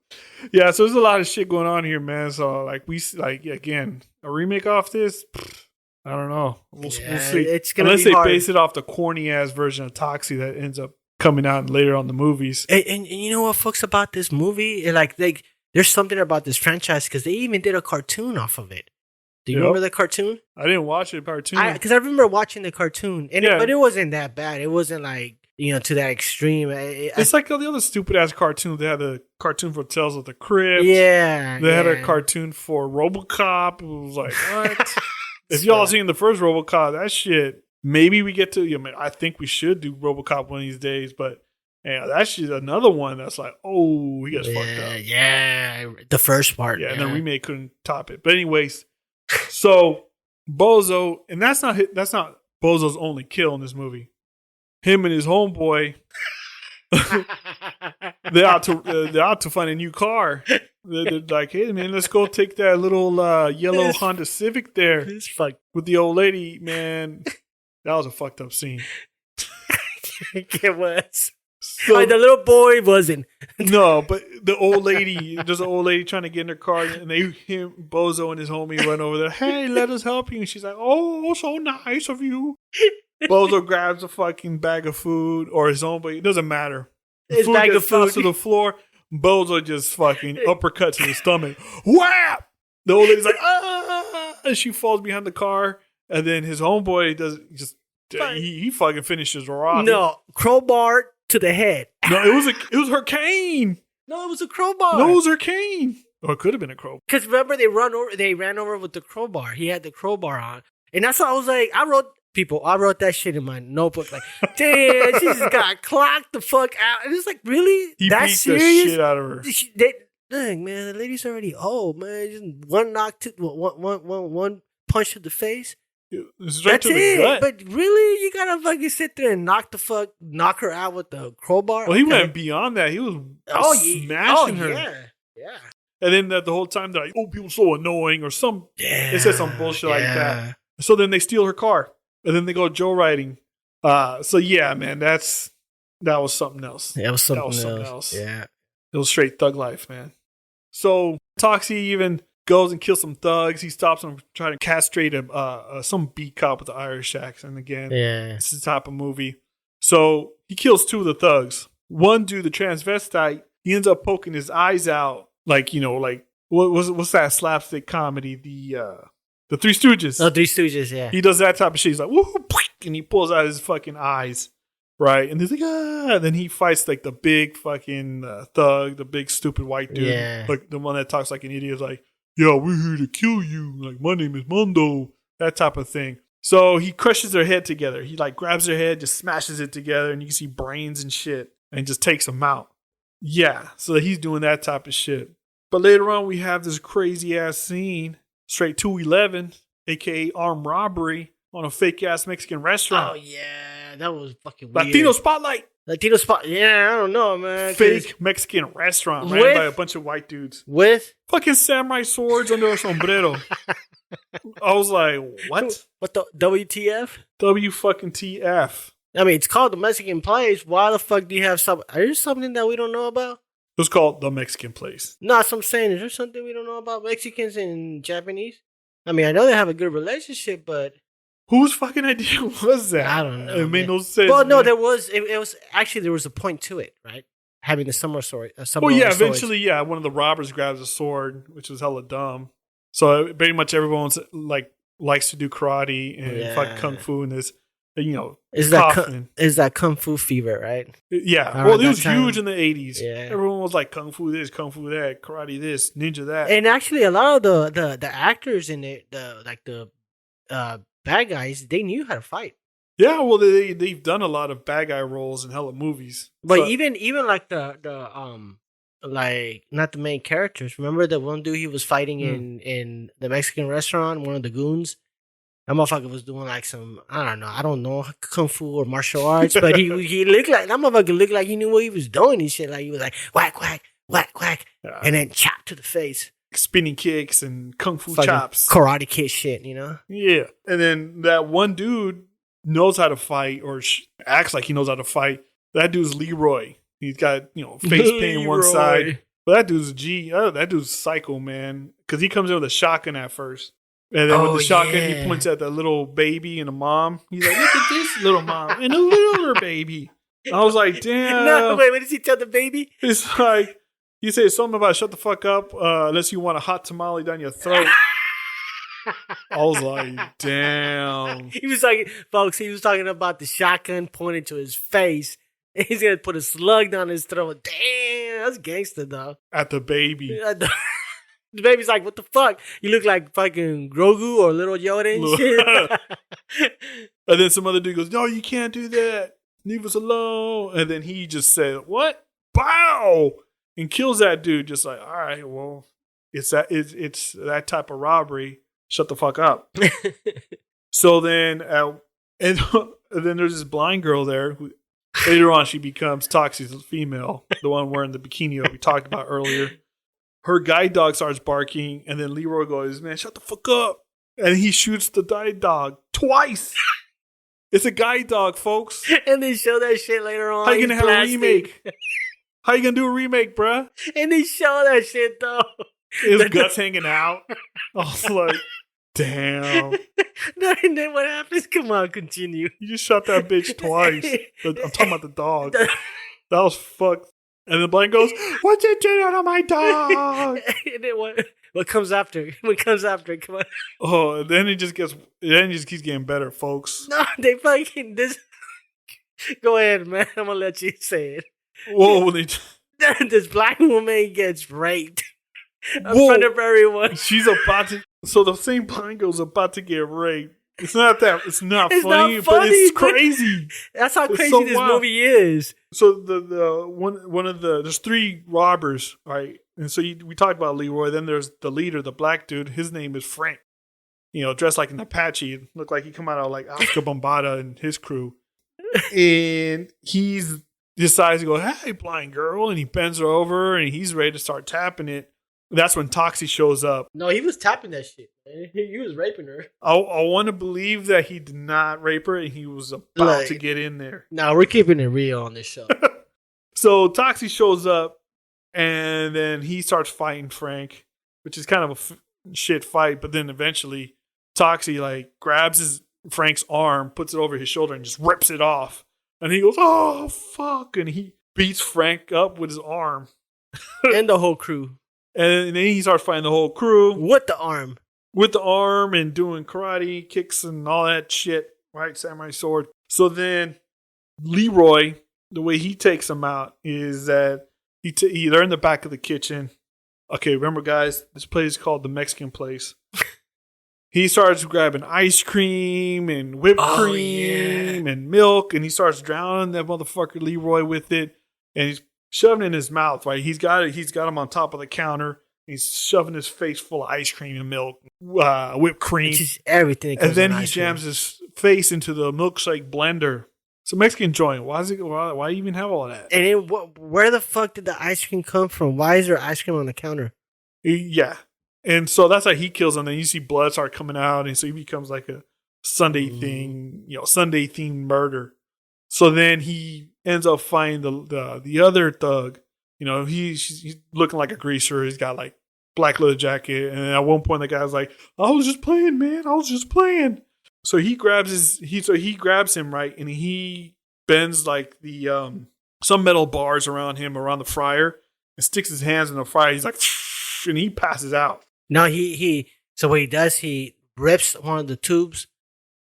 S1: Yeah, so there's a lot of shit going on here, man. So like again, a remake off this, I don't know. We'll see.
S2: It's gonna
S1: unless
S2: be
S1: they
S2: hard.
S1: base it off the corny ass version of Toxie that ends up coming out later on the movies.
S2: And you know what fucks about this movie? Like there's something about this franchise because they even did a cartoon off of it. Do you remember the cartoon?
S1: I didn't watch the cartoon.
S2: Because I remember watching the cartoon, but it wasn't that bad. It wasn't like, you know, to that extreme.
S1: It's like all the other stupid ass cartoons. They had a cartoon for Tales of the Crypt.
S2: Yeah.
S1: They had a cartoon for RoboCop. It was like, what? If y'all seen the first RoboCop, that shit, maybe we get to, I think we should do RoboCop one of these days, but that shit another one that's like, oh, he gets fucked up.
S2: Yeah, the first part.
S1: Yeah, and the remake couldn't top it. But anyways, so Bozo, and that's not Bozo's only kill in this movie. Him and his homeboy, they're out to find a new car, They're like, hey, man, let's go take that little yellow Honda Civic there
S2: It's fucked.
S1: with the old lady, man. That was a fucked up scene.
S2: It was.
S1: So,
S2: Like, the little boy wasn't.
S1: no, but the old lady, there's an old lady trying to get in her car, and him, Bozo and his homie run over there. Hey, let us help you. And she's like, oh, so nice of you. Bozo grabs a fucking bag of food or his own, but it doesn't matter. The
S2: His bag of
S1: gets tossed
S2: food.
S1: to the floor. Bozo just fucking uppercut to the stomach. Whap! The old lady's like, ah! And she falls behind the car. And then his homeboy he fucking finishes her off.
S2: No, crowbar to the head.
S1: No, it was her cane.
S2: No, it was a crowbar.
S1: No, it was her cane. Or it could have been a crowbar.
S2: Because remember, they ran over with the crowbar. He had the crowbar on. And that's why I was like, I wrote that shit in my notebook. Like, damn, she just got clocked the fuck out. And it's like, really?
S1: He
S2: That
S1: beat
S2: serious?
S1: the shit out of her.
S2: Dang, man, the lady's already old, man. Just one punch to the face.
S1: It's right
S2: That's
S1: to the
S2: it.
S1: gut.
S2: But really, you gotta fucking sit there and knock her out with the crowbar?
S1: Well, he
S2: Okay.
S1: went beyond that. He was smashing her.
S2: Yeah.
S1: And then the whole time they're like, oh, people are so annoying or some.
S2: Yeah.
S1: They said some bullshit like that. So then they steal her car. And then they go joyriding. So yeah, man, that was something else.
S2: That was something,
S1: else.
S2: Yeah.
S1: It was straight thug life, man. So Toxie even goes and kills some thugs. He stops them trying to castrate some beat cop with the Irish accent again.
S2: Yeah.
S1: It's the type of movie. So he kills two of the thugs. One dude, the transvestite, he ends up poking his eyes out, like what's that slapstick comedy? The Three Stooges.
S2: Oh, Three Stooges, yeah.
S1: He does that type of shit. He's like, woo, and he pulls out his fucking eyes, right? And he's like, ah. And then he fights like the big fucking thug, the big stupid white dude,
S2: Yeah.
S1: like the one that talks like an idiot, like, yo, we're here to kill you. Like, my name is Mondo. That type of thing. So he crushes their head together. He like grabs their head, just smashes it together, and you can see brains and shit, and just takes them out. Yeah, so he's doing that type of shit. But later on, we have this crazy ass scene, straight 211, aka armed robbery on a fake ass Mexican restaurant.
S2: Oh, yeah. That was fucking weird.
S1: Latino spotlight.
S2: Latino spot. Yeah, I don't know, man.
S1: Fake Mexican restaurant ran by a bunch of white dudes.
S2: With?
S1: Fucking samurai swords under a sombrero. I was like, what?
S2: What the WTF?
S1: W fucking TF.
S2: I mean, it's called the Mexican Place. Why the fuck do you have some? Are there something that we don't know about?
S1: It was called The Mexican Place.
S2: No, that's what I'm saying. Is there something we don't know about Mexicans and Japanese? I mean, I know they have a good relationship, but
S1: Whose fucking idea was that?
S2: I don't know.
S1: It made
S2: man.
S1: no sense.
S2: Well, no,
S1: man.
S2: there was. It was actually there was a point to it, right? Having the samurai sword.
S1: Well, yeah, eventually, yeah, one of the robbers grabs a sword, which was hella dumb. So pretty much everyone's like likes to do karate and fucking kung fu and this,
S2: is that kung fu fever, right?
S1: Yeah,
S2: Around
S1: well, it
S2: that
S1: was
S2: time.
S1: huge in the 80s.
S2: Yeah.
S1: Everyone was like kung fu this, kung fu that, karate this, ninja that.
S2: And actually, a lot of the actors in it, the bad guys, they knew how to fight.
S1: Yeah, well, they've done a lot of bad guy roles in hella movies.
S2: But
S1: So-
S2: even like the like not the main characters. Remember the one dude he was fighting in the Mexican restaurant, one of the goons? That motherfucker was doing like some, I don't know, kung fu or martial arts, but he looked like, that motherfucker looked like he knew what he was doing and shit. Like he was like, whack, whack, whack, whack,
S1: Yeah.
S2: and then chop to the face.
S1: spinning kicks and kung fu
S2: Fucking
S1: chops.
S2: Karate Kid shit, you know?
S1: Yeah. And then that one dude knows how to fight or acts like he knows how to fight. That dude's Leroy. He's got, face paint one side. But that dude's that dude's psycho, man. Because he comes in with a shotgun at first. And then with the shotgun, he points at the little baby and the mom. He's like, look at this little mom and a littler baby. I was like, damn.
S2: No, wait, what does he tell the baby?
S1: It's like, he said something about shut the fuck up unless you want a hot tamale down your throat. I was like, damn.
S2: He was like, folks, he was talking about the shotgun pointed to his face. And he's going to put a slug down his throat. Damn, that's gangster, though.
S1: At the baby.
S2: The baby's like, what the fuck? You look like fucking Grogu or Little Yoda and shit.
S1: And then some other dude goes, no, you can't do that. Leave us alone. And then he just said, what? Bow! And kills that dude. Just like, all right, well, it's that type of robbery. Shut the fuck up. So then, and then there's this blind girl there who later on she becomes Toxie's female, the one wearing the bikini that we talked about earlier. her guide dog starts barking, and then Leroy goes, "Man, shut the fuck up!" And he shoots the guide dog twice. It's a guide dog, folks.
S2: And they show that shit later on.
S1: How you gonna have
S2: plastic.
S1: a remake? How you gonna do a remake, bruh?
S2: And they show that shit though.
S1: His guts hanging out. I was like, damn.
S2: And then what happens? Come on, continue.
S1: You just shot that bitch twice. I'm talking about the dog. That was fucked. And then Blaine goes, "What you doing on my dog?"
S2: And then what comes after? What comes after? Come on.
S1: Oh, and then he just keeps getting better, folks.
S2: No, they fucking this. Go ahead, man. I'm gonna let you say it.
S1: Whoa,
S2: This black woman gets raped in front of everyone.
S1: She's about to. So the same blind girl's about to get raped. It's not funny, but it's crazy.
S2: That's how crazy
S1: so
S2: this
S1: wild.
S2: movie is.
S1: So there's 3 robbers, right? And so we talked about Leroy. Then there's the leader, the black dude. His name is Frank. Dressed like an Apache. Looked like he come out of like Oscar Bombada and his crew. And he decides to go, "Hey, blind girl," and he bends her over and he's ready to start tapping it. That's when Toxie shows up.
S2: No, he was tapping that shit, man. He was raping her.
S1: I want to believe that he did not rape her and he was about to get in there.
S2: No, we're keeping it real on this show.
S1: So Toxie shows up and then he starts fighting Frank, which is kind of a shit fight. But then eventually Toxie grabs Frank's arm, puts it over his shoulder and just rips it off. And he goes, "Oh, fuck." And he beats Frank up with his arm.
S2: And the whole crew.
S1: And then he starts fighting the whole crew.
S2: With the arm.
S1: With the arm and doing karate kicks and all that shit. Right? Samurai sword. So then Leroy, the way he takes him out is that they're in the back of the kitchen. Okay, remember guys, this place is called the Mexican place. He starts grabbing ice cream and whipped cream and milk, and he starts drowning that motherfucker Leroy with it, and he's shoving it in his mouth. Right, he's got him on top of the counter. He's shoving his face full of ice cream and milk, whipped cream,
S2: just everything.
S1: And then he jams his face into the milkshake blender. It's a Mexican joint. Why even have all that?
S2: And then where the fuck did the ice cream come from? Why is there ice cream on the counter?
S1: Yeah. And so that's how he kills him. Then you see blood start coming out. And so he becomes like a Sunday thing, Sunday themed murder. So then he ends up finding the other thug. He's looking like a greaser. He's got like black leather jacket. And at one point the guy's like, "I was just playing, man. I was just playing." So he grabs him, right? And he bends like the some metal bars around the fryer and sticks his hands in the fryer. He's like, and he passes out.
S2: No, so what he does, he rips one of the tubes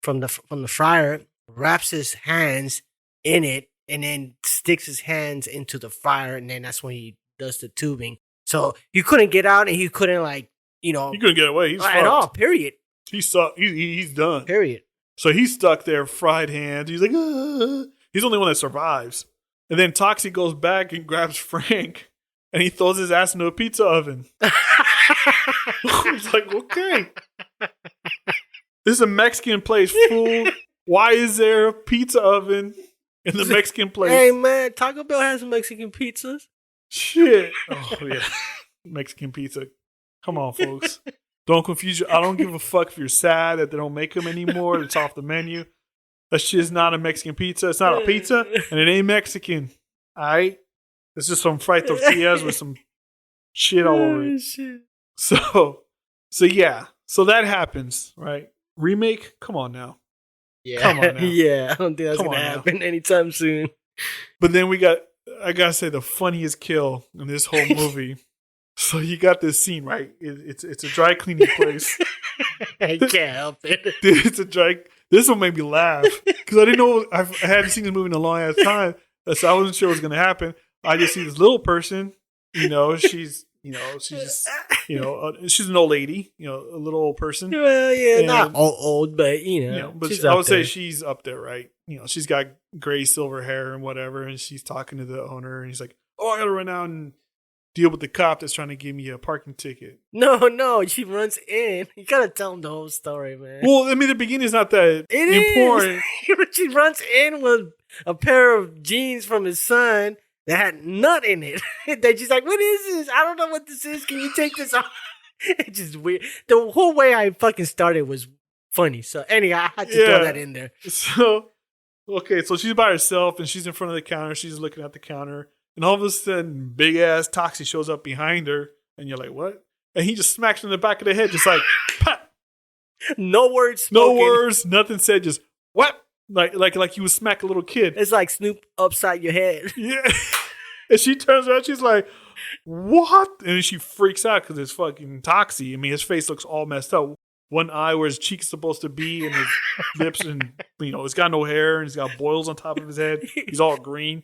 S2: from the fryer, wraps his hands in it, and then sticks his hands into the fire, and then that's when he does the tubing. So he couldn't get out, and he couldn't
S1: he couldn't get away. He's
S2: at all. Period.
S1: He's done.
S2: Period.
S1: So he's stuck there, fried hands. He's like, "Ah." He's the only one that survives. And then Toxie goes back and grabs Frank, and he throws his ass into a pizza oven. It's like, okay. This is a Mexican place, fool. Why is there a pizza oven in the Mexican place?
S2: Hey, man, Taco Bell has Mexican pizzas.
S1: Shit. Oh, yeah. Mexican pizza. Come on, folks. Don't confuse you. I don't give a fuck if you're sad that they don't make them anymore. It's off the menu. That shit's not a Mexican pizza. It's not a pizza, and it ain't Mexican. All right? It's just some fried tortillas with some shit all over it.
S2: Shit.
S1: So yeah. So that happens, right? Remake? Come on now.
S2: Yeah.
S1: Come on now.
S2: Yeah, I don't think that's going to happen anytime soon.
S1: But then I got to say, the funniest kill in this whole movie. So you got this scene, right? It's a dry cleaning place.
S2: I can't help it.
S1: Dude, this one made me laugh because I didn't know. I hadn't seen this movie in a long ass time, so I wasn't sure what was going to happen. I just see this little person. She's just, she's an old lady. A little old person.
S2: Well, yeah, and, not old, but
S1: but I would say she's up there, right? She's got gray silver hair and whatever, and she's talking to the owner, and he's like, "Oh, I got to run out and deal with the cop that's trying to give me a parking ticket."
S2: No, she runs in. You gotta tell him the whole story, man.
S1: Well, I mean, the beginning is not that important.
S2: She runs in with a pair of jeans from his son that had nut in it. That she's like, what is this? I don't know what this is. Can you take this off? It's just weird. The whole way I fucking started was funny. So anyway, I had to throw that in there.
S1: So, okay, so she's by herself and she's in front of the counter. She's looking at the counter. And all of a sudden, big ass Toxie shows up behind her. And you're like, what? And he just smacks her in the back of the head, just like, pop.
S2: No words spoken.
S1: No words, nothing said, just what? Like you would smack a little kid.
S2: It's like Snoop upside your head.
S1: Yeah. And she turns around, she's like, what? And then she freaks out because it's fucking Toxie. I mean, his face looks all messed up. One eye where his cheek's supposed to be and his lips, and he's got no hair and he's got boils on top of his head. He's all green.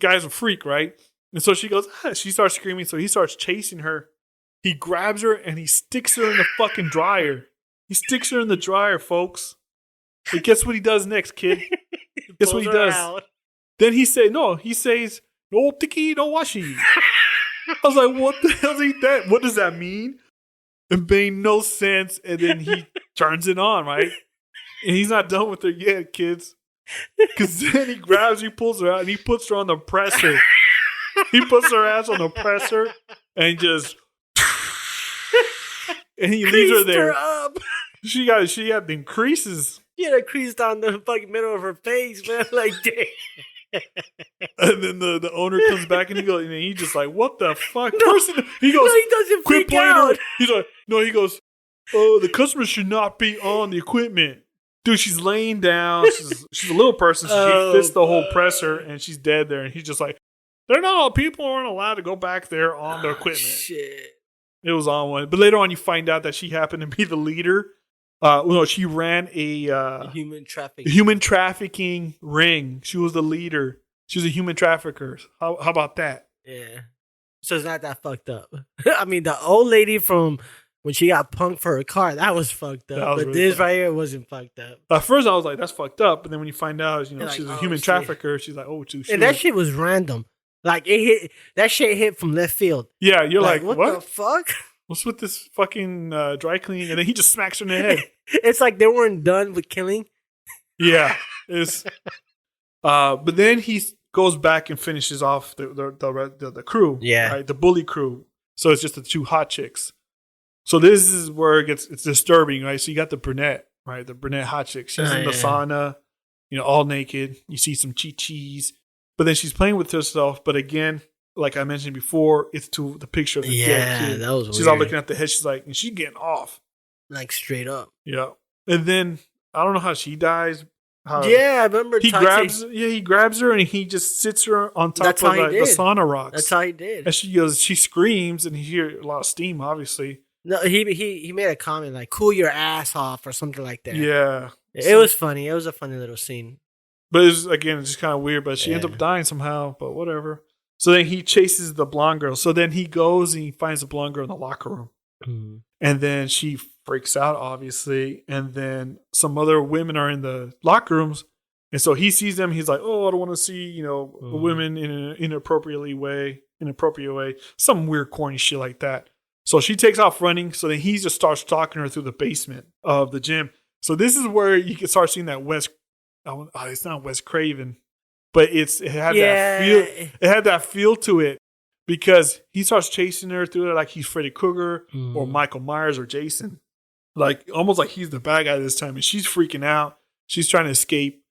S1: Guy's a freak, right? And so she goes, she starts screaming. So he starts chasing her. He grabs her and he sticks her in the fucking dryer. He sticks her in the dryer, folks. But guess what he does next, kid? Guess what he does? Out. Then he says, no tiki, no washi. I was like, what the hell is that? What does that mean? It made no sense. And then he turns it on, right? And he's not done with her yet, kids. Because then he grabs her, he pulls her out, and he puts her on the presser. He puts her ass on the presser and just... and he leaves her there.
S2: Her up.
S1: She had the creases.
S2: She had a crease down the fucking middle of her face, man. Like, damn.
S1: And then the owner comes back and he's just like, what the fuck?
S2: No,
S1: he goes,
S2: he doesn't
S1: quit
S2: freak out.
S1: her. He's like, no, he goes, oh, the customer should not be on the equipment. Dude, she's laying down. She's a little person. So she fits the whole presser and she's dead there. And he's just like, people aren't allowed to go back there on the equipment.
S2: Shit.
S1: It was on one. But later on, you find out that she happened to be the leader. She ran a human trafficking ring. She was the leader. She was a human trafficker. How about that?
S2: Yeah. So it's not that fucked up. I mean, the old lady from when she got punked for her car, that was fucked up. But really this right here wasn't fucked up.
S1: At first, I was like, that's fucked up. But then when you find out, she's a human trafficker, she's like, oh,
S2: and that shit was random. Like, that shit hit from left field.
S1: Yeah, you're like what
S2: the fuck?
S1: What's with this fucking dry cleaning? And then he just smacks her in the head.
S2: It's like they weren't done with killing.
S1: Yeah. But then he goes back and finishes off the crew.
S2: Yeah.
S1: Right? The bully crew. So it's just the two hot chicks. So this is where it's disturbing, right? So you got the brunette, right? The brunette hot chick. She's in the sauna, all naked. You see some chi-chis. But then she's playing with herself. But again, like I mentioned before, it's to the picture of the dead kid.
S2: That was weird.
S1: She's all looking at the head. She's like, and she's getting off.
S2: Like straight up.
S1: Yeah. And then, I don't know how she dies.
S2: I remember
S1: he grabs her and he just sits her on top of the sauna rocks.
S2: That's how he did.
S1: And she screams and you hear a lot of steam, obviously.
S2: No, he made a comment like, cool your ass off or something like that.
S1: Yeah.
S2: It was funny. It was a funny little scene.
S1: But it's just kind of weird. But she ends up dying somehow, but whatever. So then he chases the blonde girl. So then he goes and he finds the blonde girl in the locker room. Mm-hmm. And then she freaks out, obviously. And then some other women are in the locker rooms. And so he sees them. He's like, oh, I don't want to see, women in an inappropriate way. Some weird, corny shit like that. So she takes off running. So then he just starts stalking her through the basement of the gym. So this is where you can start seeing that it's not Wes Craven, but it had that feel to it. Because he starts chasing her through it like he's Freddy Krueger or Michael Myers or Jason. Like, almost like he's the bad guy this time. And she's freaking out. She's trying to escape.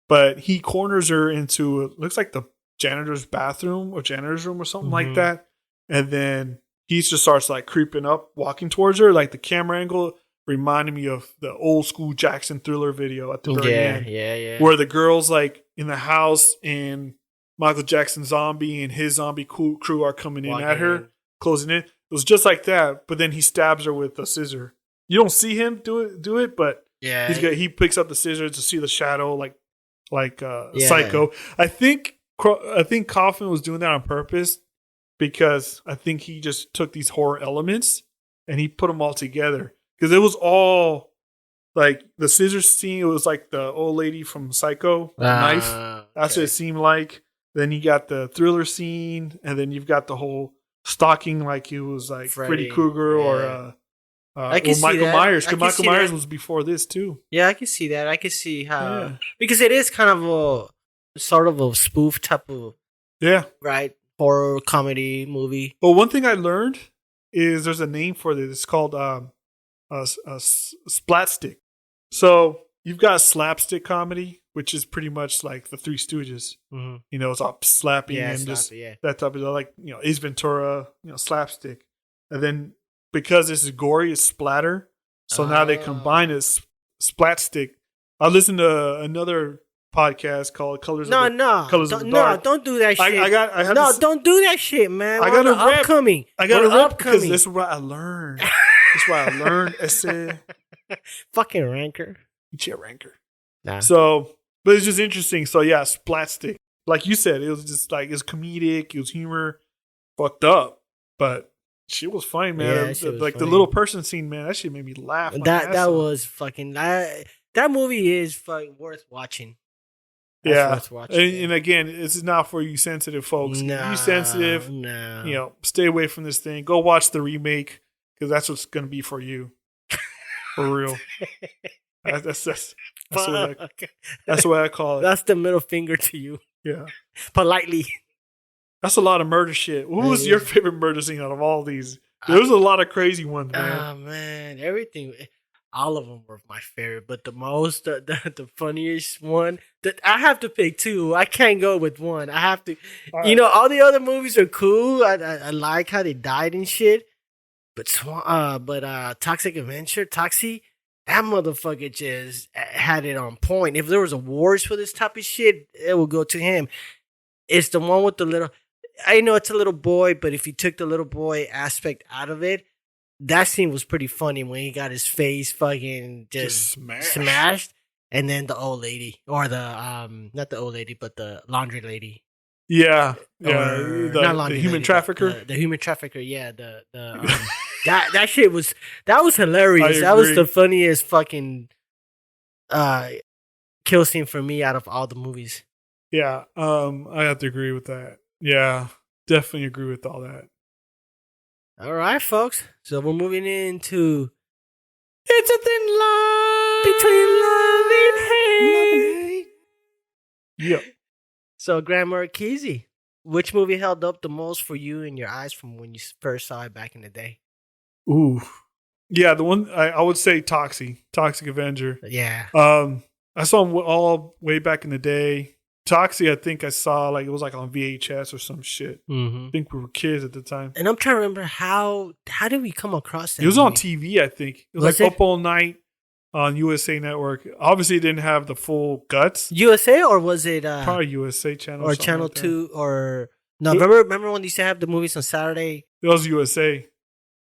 S1: But he corners her into, it looks like the janitor's bathroom or janitor's room or something like that. And then he just starts like creeping up, walking towards her. Like the camera angle reminded me of the old school Jackson Thriller video at the very end. Yeah. Where the girl's like in the house and Michael Jackson zombie and his zombie crew are coming in at her, closing in. It was just like that, but then he stabs her with a scissor. You don't see him do it, but he picks up the scissors to see the shadow, like Psycho. I think Kaufman was doing that on purpose because I think he just took these horror elements and he put them all together because it was all like the scissors scene. It was like the old lady from Psycho, the knife. That's what it seemed like. Then you got the thriller scene, and then you've got the whole stalking, like it was like Freddy Krueger or Michael Myers. Because Michael Myers was before this too.
S2: Yeah, I can see that. I can see how because it is kind of a sort of a spoof type of right. horror comedy movie.
S1: Well, one thing I learned is there's a name for this. It's called splatstick. So you've got slapstick comedy, which is pretty much like the Three Stooges.
S2: Mm-hmm.
S1: You know, it's all slapping and just that type of, like, you know, Ace Ventura, you know, slapstick. And then because this is gory, it's splatter. So now they combine it, splatstick. I listened to another podcast called Colors of the Dark.
S2: Don't do that shit. Don't do that shit, man.
S1: I got a rep.
S2: Upcoming.
S1: I got a rep because this is what I learned. This is what I learned. Ese.
S2: Fucking ranker.
S1: Ranker.
S2: Nah.
S1: So, but it's just interesting. So yeah, splatstick. Like you said, it was just like, it's comedic. It was humor. Fucked up, but shit was funny, man.
S2: Yeah,
S1: like
S2: funny.
S1: the little person scene, man. That shit made me laugh.
S2: That was fucking. That movie is fucking worth watching. That's worth watching.
S1: And again, this is not for you sensitive folks.
S2: Nah,
S1: you sensitive,
S2: no.
S1: You know, stay away from this thing. Go watch the remake because that's what's going to be for you, for real. That's what I call it.
S2: That's the middle finger to you.
S1: Yeah,
S2: politely.
S1: That's a lot of murder shit. What was your favorite murder scene out of all these? There was a lot of crazy ones, man.
S2: Oh man, everything. All of them were my favorite, but the funniest one that I have to pick two. I can't go with one. I have to, all the other movies are cool. I like how they died and shit. But Toxic Avenger, Toxie, that motherfucker just had it on point. If there was awards for this type of shit, it would go to him. It's the one with the little. I know it's a little boy, but if you took the little boy aspect out of it, that scene was pretty funny when he got his face fucking just smashed. And then the old lady, or the not the old lady, but the laundry lady.
S1: Yeah,
S2: not laundry
S1: the human
S2: lady,
S1: trafficker.
S2: The human trafficker. Yeah, that shit was hilarious. That was the funniest fucking kill scene for me out of all the movies.
S1: Yeah, I have to agree with that. Yeah, definitely agree with all that.
S2: All right, folks. So we're moving into It's a Thin Line Between Love and Hate.
S1: Yep.
S2: So, Grant Marchese, which movie held up the most for you in your eyes from when you first saw it back in the day?
S1: Ooh. Yeah, the one I would say Toxic Avenger.
S2: Yeah.
S1: I saw him all way back in the day. Toxic, I think I saw it was on VHS or some shit.
S2: Mm-hmm.
S1: I think we were kids at the time.
S2: And I'm trying to remember how did we come across that?
S1: It was on TV, I think. It was Up All Night on USA Network. Obviously, it didn't have the full guts.
S2: USA, or was it
S1: probably USA Channel
S2: or Channel like 2 or no? Remember when they used to have the movies on Saturday?
S1: It was USA.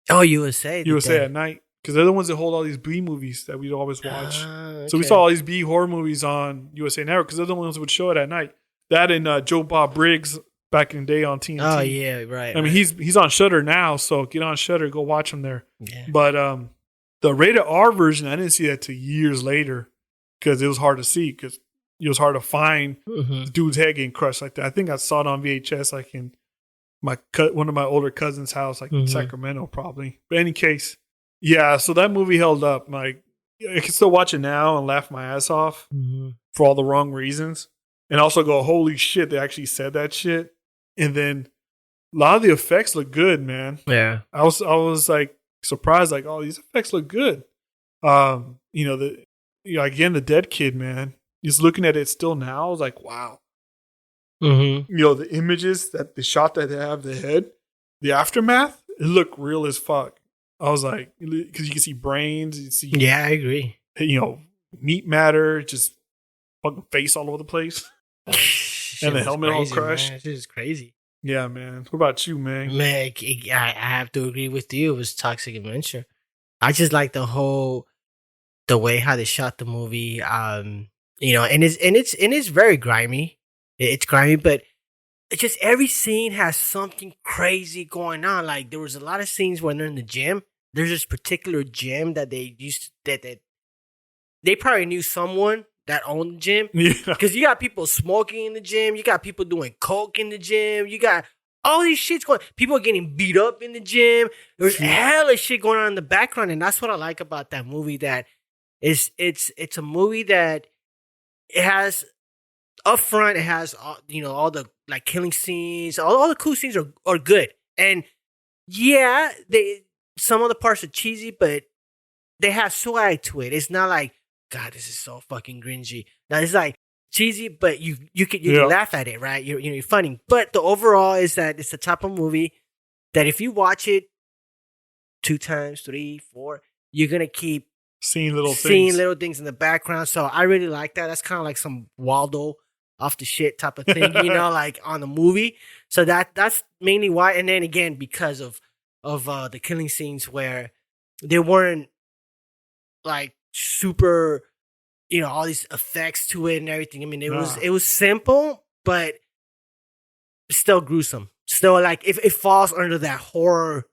S2: Oh, USA.
S1: USA at night. Because they're the ones that hold all these B movies that we'd always watch.
S2: Okay.
S1: So we saw all these B horror movies on USA Network because they're the ones that would show it at night. That and Joe Bob Briggs back in the day on TNT.
S2: Oh, yeah, right.
S1: I mean, he's on Shudder now, so get on Shudder, go watch him there.
S2: Yeah.
S1: But the rated R version, I didn't see that till years later because it was hard to see because it was hard to find the dude's head getting crushed like that. I think I saw it on VHS in one of my older cousin's house, in Sacramento probably. But in any case, yeah, so that movie held up. I can still watch it now and laugh my ass off for all the wrong reasons. And also go, holy shit, they actually said that shit. And then a lot of the effects look good, man.
S2: Yeah.
S1: I was surprised, oh, these effects look good. Again, the dead kid, man. Just looking at it still now, I was like, wow.
S2: Mm-hmm.
S1: The images the shot that they have the head, the aftermath, it looked real as fuck. I was like, because you can see brains, you see,
S2: yeah, I agree.
S1: Meat matter, just fucking face all over the place, and the helmet all crushed.
S2: This is crazy.
S1: Yeah, man. What about you, man?
S2: Man, I have to agree with you. It was Toxic Avenger. I just like the way how they shot the movie. And it's very grimy. It's grimy, but it's just every scene has something crazy going on. Like there was a lot of scenes when they're in the gym. There's this particular gym that they used that they probably knew someone that owned the gym.
S1: Yeah.
S2: Because you got people smoking in the gym. You got people doing coke in the gym. You got all these shits going. People are getting beat up in the gym. There's hella shit going on in the background. And that's what I like about that movie. That it's a movie that it has up front, it has all the like killing scenes, all the cool scenes are good, and yeah, some of the parts are cheesy, but they have swag to it. It's not like, God, this is so fucking cringy. Now it's like cheesy, but you can laugh at it, right? You're funny. But the overall is that it's the type of movie that if you watch it 2 times, 3, 4, you're gonna keep
S1: seeing little
S2: things in the background. So I really like that. That's kind of like some Waldo off the shit type of thing, like on the movie. So that's mainly why. And then again, because of the killing scenes where they weren't like super, all these effects to it and everything. I mean, it was simple, but still gruesome. Still like it falls under that horror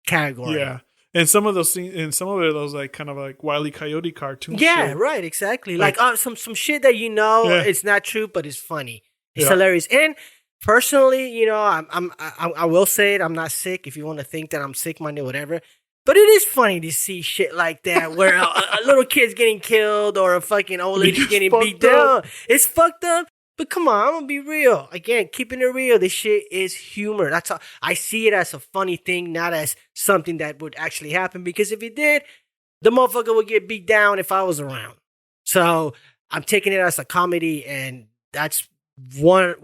S2: category.
S1: Yeah. And some of those scenes, and some of it, those like kind of like Wile E. Coyote cartoon.
S2: Yeah,
S1: shit.
S2: right, exactly. Like some shit that it's not true, but it's funny. It's hilarious. And personally, I will say it. I'm not sick. If you want to think that I'm sick minded, whatever. But it is funny to see shit like that, where a little kid's getting killed or a fucking old lady getting beat down. It's fucked up. But come on, I'm gonna be real. Again, keeping it real, this shit is humor. That's how I see it, as a funny thing, not as something that would actually happen. Because if it did, the motherfucker would get beat down if I was around. So I'm taking it as a comedy, and that's one.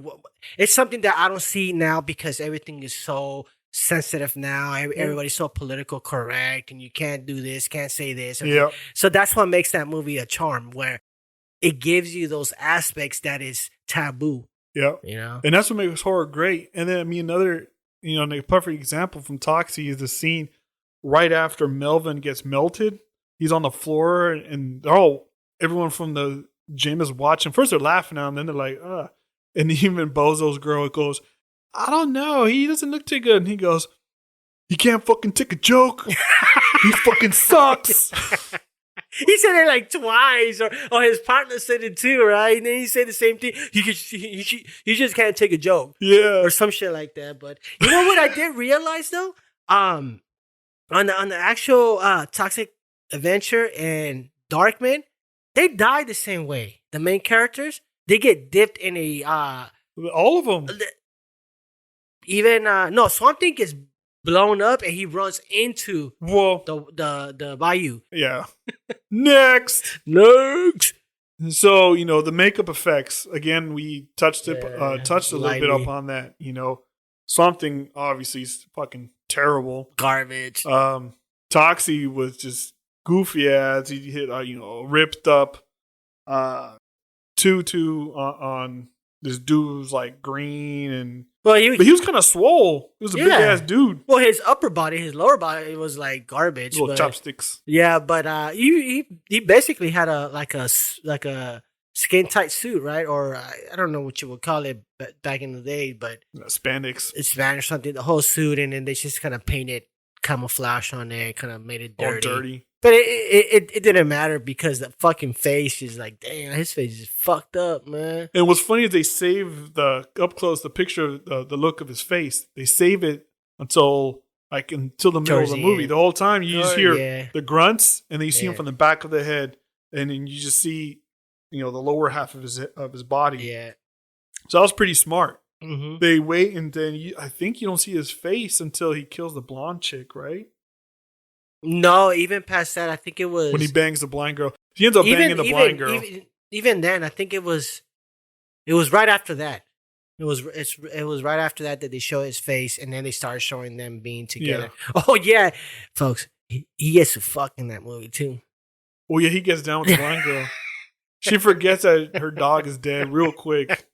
S2: It's something that I don't see now because everything is so sensitive now. Everybody's so political correct, and you can't do this, can't say this.
S1: Yeah.
S2: So that's what makes that movie a charm, where it gives you those aspects that is taboo.
S1: Yeah. And that's what makes horror great. And then, another, the perfect example from Toxie is the scene right after Melvin gets melted. He's on the floor, and everyone from the gym is watching. First, they're laughing at him, and then they're like, ugh. And even Bozo's girl goes, I don't know. He doesn't look too good. And he goes, he can't fucking take a joke. He fucking sucks.
S2: He said it like twice, or his partner said it too, right? And then he said the same thing. He just can't take a joke, or some shit like that. But you know what I did realize though, on the actual Toxic Adventure and Darkman, they die the same way. The main characters, they get dipped in a
S1: all of them.
S2: Even no, Swamp Thing gets blown up and he runs into the bayou.
S1: Yeah. Next. So, the makeup effects, again, we touched a little bit up on that. Swamp Thing obviously is fucking terrible.
S2: Garbage.
S1: Toxie was just goofy ass. He hit ripped up tutu on this dude was like green and but he was kind of swole. He was a big ass dude.
S2: Well, his upper body, his lower body was like garbage.
S1: Little chopsticks.
S2: Yeah, but he basically had a skin tight suit, right? Or I don't know what you would call it back in the day, but
S1: spandex.
S2: It's Spanish something. The whole suit, and then they just kind of painted camouflage on there, kind of made it dirty.
S1: All dirty.
S2: But it didn't matter because the fucking face is like, damn, his face is fucked up, man.
S1: And what's funny is they save the picture of the look of his face. They save it until the middle of the movie. The whole time you just hear the grunts, and then you see him from the back of the head, and then you just see the lower half of his body.
S2: Yeah.
S1: So that was pretty smart.
S2: Mm-hmm.
S1: They wait, and then I think you don't see his face until he kills the blonde chick, right?
S2: No, even past that, I think it was
S1: when he bangs the blind girl. He ends up banging the blind girl.
S2: Even then, I think it was right after that. It was right after that they show his face, and then they start showing them being together. Yeah. Oh yeah, folks, he gets to fuck in that movie too.
S1: Oh yeah, he gets down with the blind girl. She forgets that her dog is dead real quick,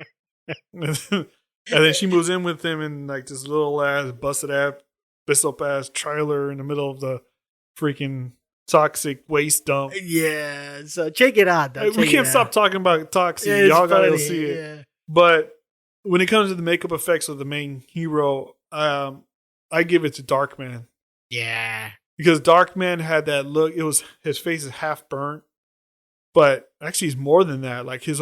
S1: and then she moves in with him in like this little ass busted ass trailer in the middle of the freaking toxic waste dump.
S2: Yeah, so check it out.
S1: We can't stop talking about Toxic. Yeah, y'all gotta go see it. Yeah. But when it comes to the makeup effects of the main hero, I give it to Darkman.
S2: Yeah,
S1: because Darkman had that look. His face is half burnt, but actually he's more than that. Like you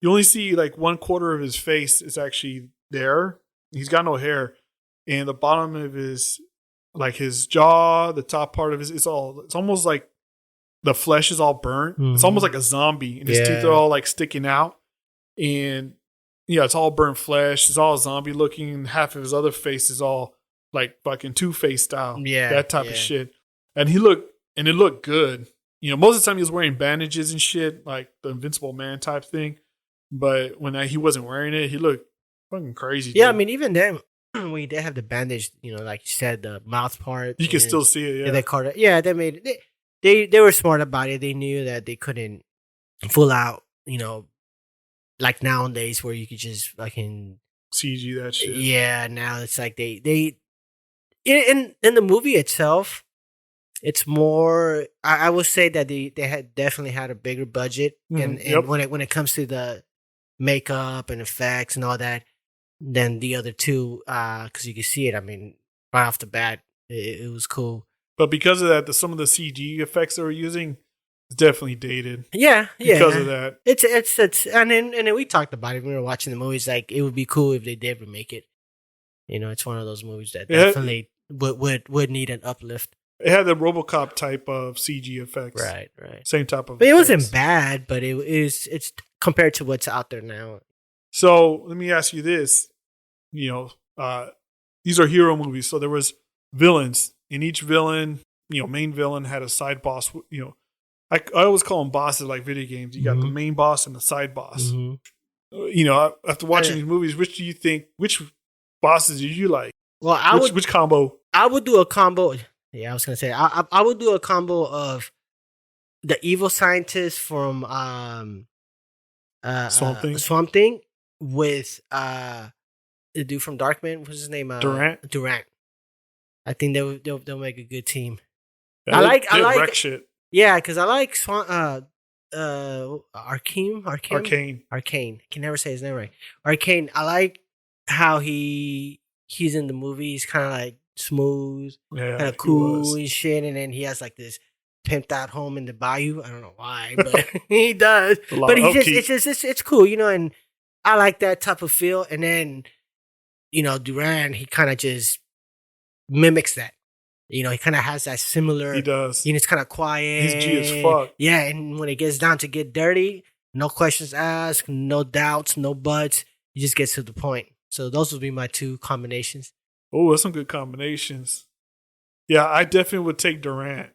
S1: only see like 1/4 of his face is actually there. He's got no hair, and the bottom of his jaw, the top part of it's almost like the flesh is all burnt. Mm-hmm. It's almost like a zombie, and his teeth are all like sticking out. And yeah, it's all burnt flesh. It's all zombie looking. Half of his other face is all like fucking Two-Face style.
S2: Yeah,
S1: that type of shit. And it looked good. Most of the time he was wearing bandages and shit, like the Invincible Man type thing. But when he wasn't wearing it, he looked fucking crazy.
S2: Yeah,
S1: dude.
S2: I mean, even then, when they have the bandage, like you said, the mouth part,
S1: you can still see it. Yeah,
S2: they caught it. Yeah, they made it. They were smart about it. They knew that they couldn't full out, like nowadays where you could just fucking
S1: CG that shit.
S2: Yeah, now it's like they in the movie itself, it's more. I would say that they had definitely had a bigger budget, and when it comes to the makeup and effects and all that, than the other two, because you can see it. I mean, right off the bat, it was cool.
S1: But because of that, some of the CG effects they were using is definitely dated.
S2: Yeah.
S1: Because of that,
S2: it's and then we talked about it when we were watching the movies. Like it would be cool if they did remake it. It's one of those movies that definitely would need an uplift.
S1: It had the RoboCop type of CG effects.
S2: Right.
S1: Same type of.
S2: But it
S1: effects.
S2: wasn't bad, but it's compared to what's out there now.
S1: So let me ask you this: these are hero movies, so there was villains, and each villain, main villain had a side boss. I always call them bosses like video games. You got the main boss and the side boss.
S2: Mm-hmm.
S1: After watching these movies, which bosses did you like?
S2: Well,
S1: which combo?
S2: I would do a combo. Yeah, I was gonna say I would do a combo of the evil scientist from Swamp Thing with the dude from Darkman. What's his name? Durant. I think they'll make a good team.
S1: Yeah,
S2: I like
S1: wreck shit.
S2: Yeah, because I like Arcane. I can never say his name right. Arcane. I like how he's in the movie. He's kind of like smooth, kind of cool and shit, and then he has like this pimped out home in the bayou. I don't know why, but he does. But it's cool, and I like that type of feel. And then Duran, he kind of just mimics that. He kind of has that similar.
S1: He does.
S2: It's kind of quiet.
S1: He's G as fuck.
S2: Yeah, and when it gets down to get dirty, no questions asked, no doubts, no buts. He just gets to the point. So those would be my two combinations.
S1: Oh, that's some good combinations. Yeah, I definitely would take Durant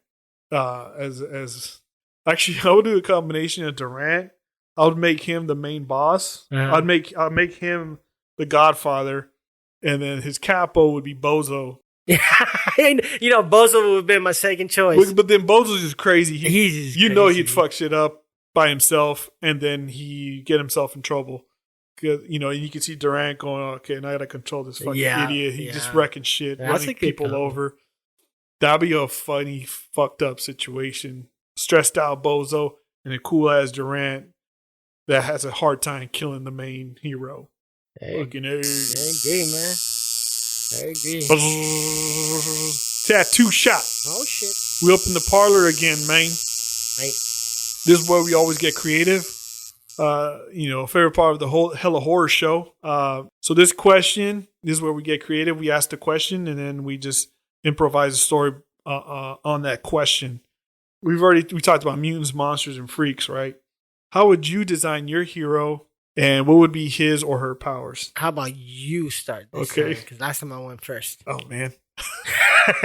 S1: as actually I would do a combination of Durant. I would make him the main boss.
S2: Uh-huh.
S1: I'd make him the Godfather, and then his capo would be Bozo.
S2: And, Bozo would have been my second choice.
S1: But then Bozo's just crazy.
S2: He's just crazy.
S1: He'd fuck shit up by himself, and then he get himself in trouble. Cause, you can see Durant going, okay, now I gotta control this fucking idiot. He's just wrecking shit, running people over. That'd be a funny, fucked up situation. Stressed out Bozo and a cool ass Durant that has a hard time killing the main hero. Fucking
S2: I agree, man. I agree.
S1: Tattoo shot.
S2: Oh shit.
S1: We up in the parlor again, man.
S2: Right.
S1: This is where we always get creative. Favorite part of the whole Hella Horror Show. So this is where we get creative. We ask the question and then we just improvise a story on that question. We talked about mutants, monsters, and freaks, right? How would you design your hero, and what would be his or her powers?
S2: How about you start this
S1: Okay.
S2: Because last time I went first.
S1: Oh man.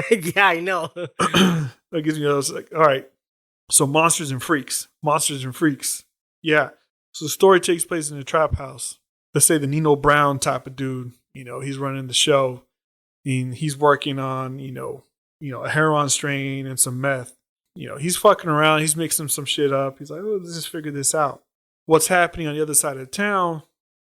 S2: Yeah, I know.
S1: That gives me those like, all right. So monsters and freaks. Yeah. So the story takes place in a trap house. Let's say the Nino Brown type of dude. He's running the show, and he's working on a heroin strain and some meth. He's fucking around. He's mixing some shit up. He's like, oh, let's just figure this out. What's happening on the other side of town?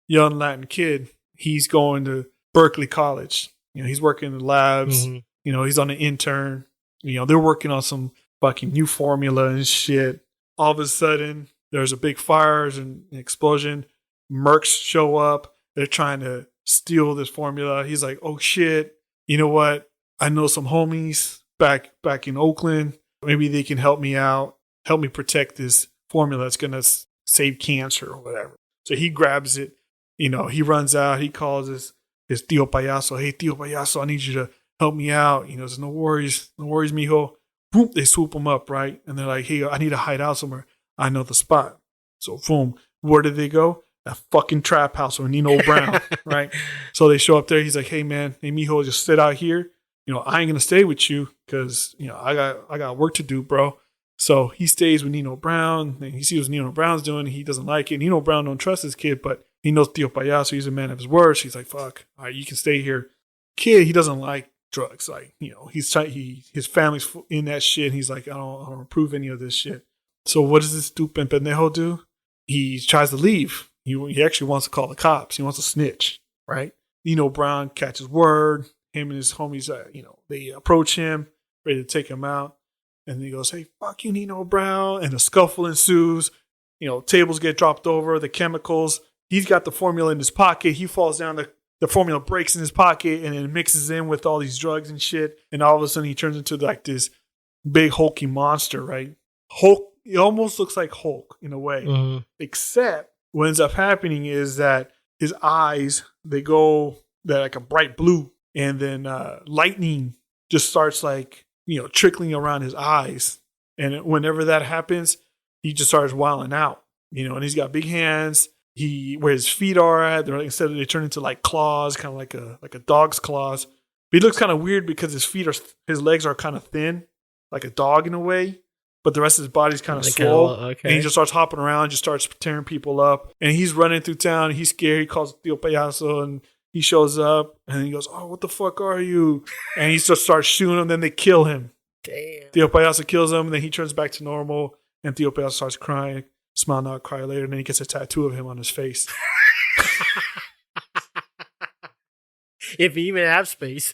S1: Young Latin kid. He's going to Berkeley College. He's working in the labs.
S2: Mm-hmm.
S1: He's on an intern. They're working on some fucking new formula and shit. All of a sudden, there's a big fire and an explosion. Mercs show up. They're trying to steal this formula. He's like, oh shit. You know what? I know some homies back in Oakland. Maybe they can help me out. Help me protect this formula that's going to save cancer or whatever. So he grabs it. He runs out. He calls his tío payaso. Hey, tío payaso, I need you to help me out. Says, no worries, mijo. Boom, they swoop him up, right? And they're like, hey, I need to hide out somewhere. I know the spot. So, boom, where did they go? that fucking trap house with Nino Brown, right? So they show up there. He's like, hey, man, hey, mijo, just sit out here. I ain't going to stay with you because, I got work to do, bro. So he stays with Nino Brown, and he sees what Nino Brown's doing. He doesn't like it. Nino Brown don't trust his kid, but he knows Tio Payaso. He's a man of his word. So he's like, fuck, all right, you can stay here. Kid, he doesn't like drugs. Like, his family's in that shit. He's like, I don't approve any of this shit. So what does this stupid pendejo do? He tries to leave. He actually wants to call the cops. He wants to snitch, right? Nino Brown catches word. Him and his homies, they approach him, ready to take him out. And he goes, hey, fuck you, Nino Brown. And a scuffle ensues. Tables get dropped over, the chemicals. He's got the formula in his pocket. He falls down. The formula breaks in his pocket and it mixes in with all these drugs and shit. And all of a sudden he turns into like this big hulky monster, right? Hulk. It almost looks like Hulk in a way. Mm-hmm. Except what ends up happening is that his eyes, they're like a bright blue. And then lightning just starts like, trickling around his eyes. And whenever that happens, he just starts wilding out, and he's got big hands. Where his feet are at, they turn into like claws, kind of like a dog's claws. But he looks kind of weird because his legs are kind of thin, like a dog in a way. But the rest of his body's kind of swole. Okay. And he just starts hopping around, just starts tearing people up. And he's running through town. He's scared. He calls Tio Payaso and he shows up and he goes, oh, what the fuck are you? And he just starts shooting him. Then they kill him.
S2: Damn.
S1: Tio Payaso kills him. And then he turns back to normal. And Tio Payaso starts crying. Smile now, cry later. And then he gets a tattoo of him on his face.
S2: If he even have space.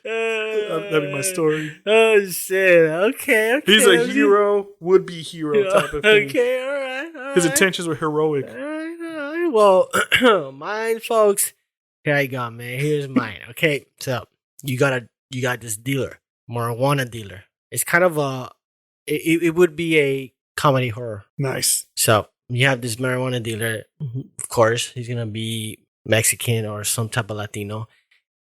S1: That'd be my story.
S2: Oh shit! Okay.
S1: He's a hero, would-be hero type of thing.
S2: Okay, all right.
S1: His intentions were heroic.
S2: All right. Well, mine, folks. Here I go, man. Here's mine. Okay, so you got this dealer, marijuana dealer. It's kind of it would be a comedy horror.
S1: Nice.
S2: So you have this marijuana dealer. Of course, he's gonna be Mexican or some type of Latino.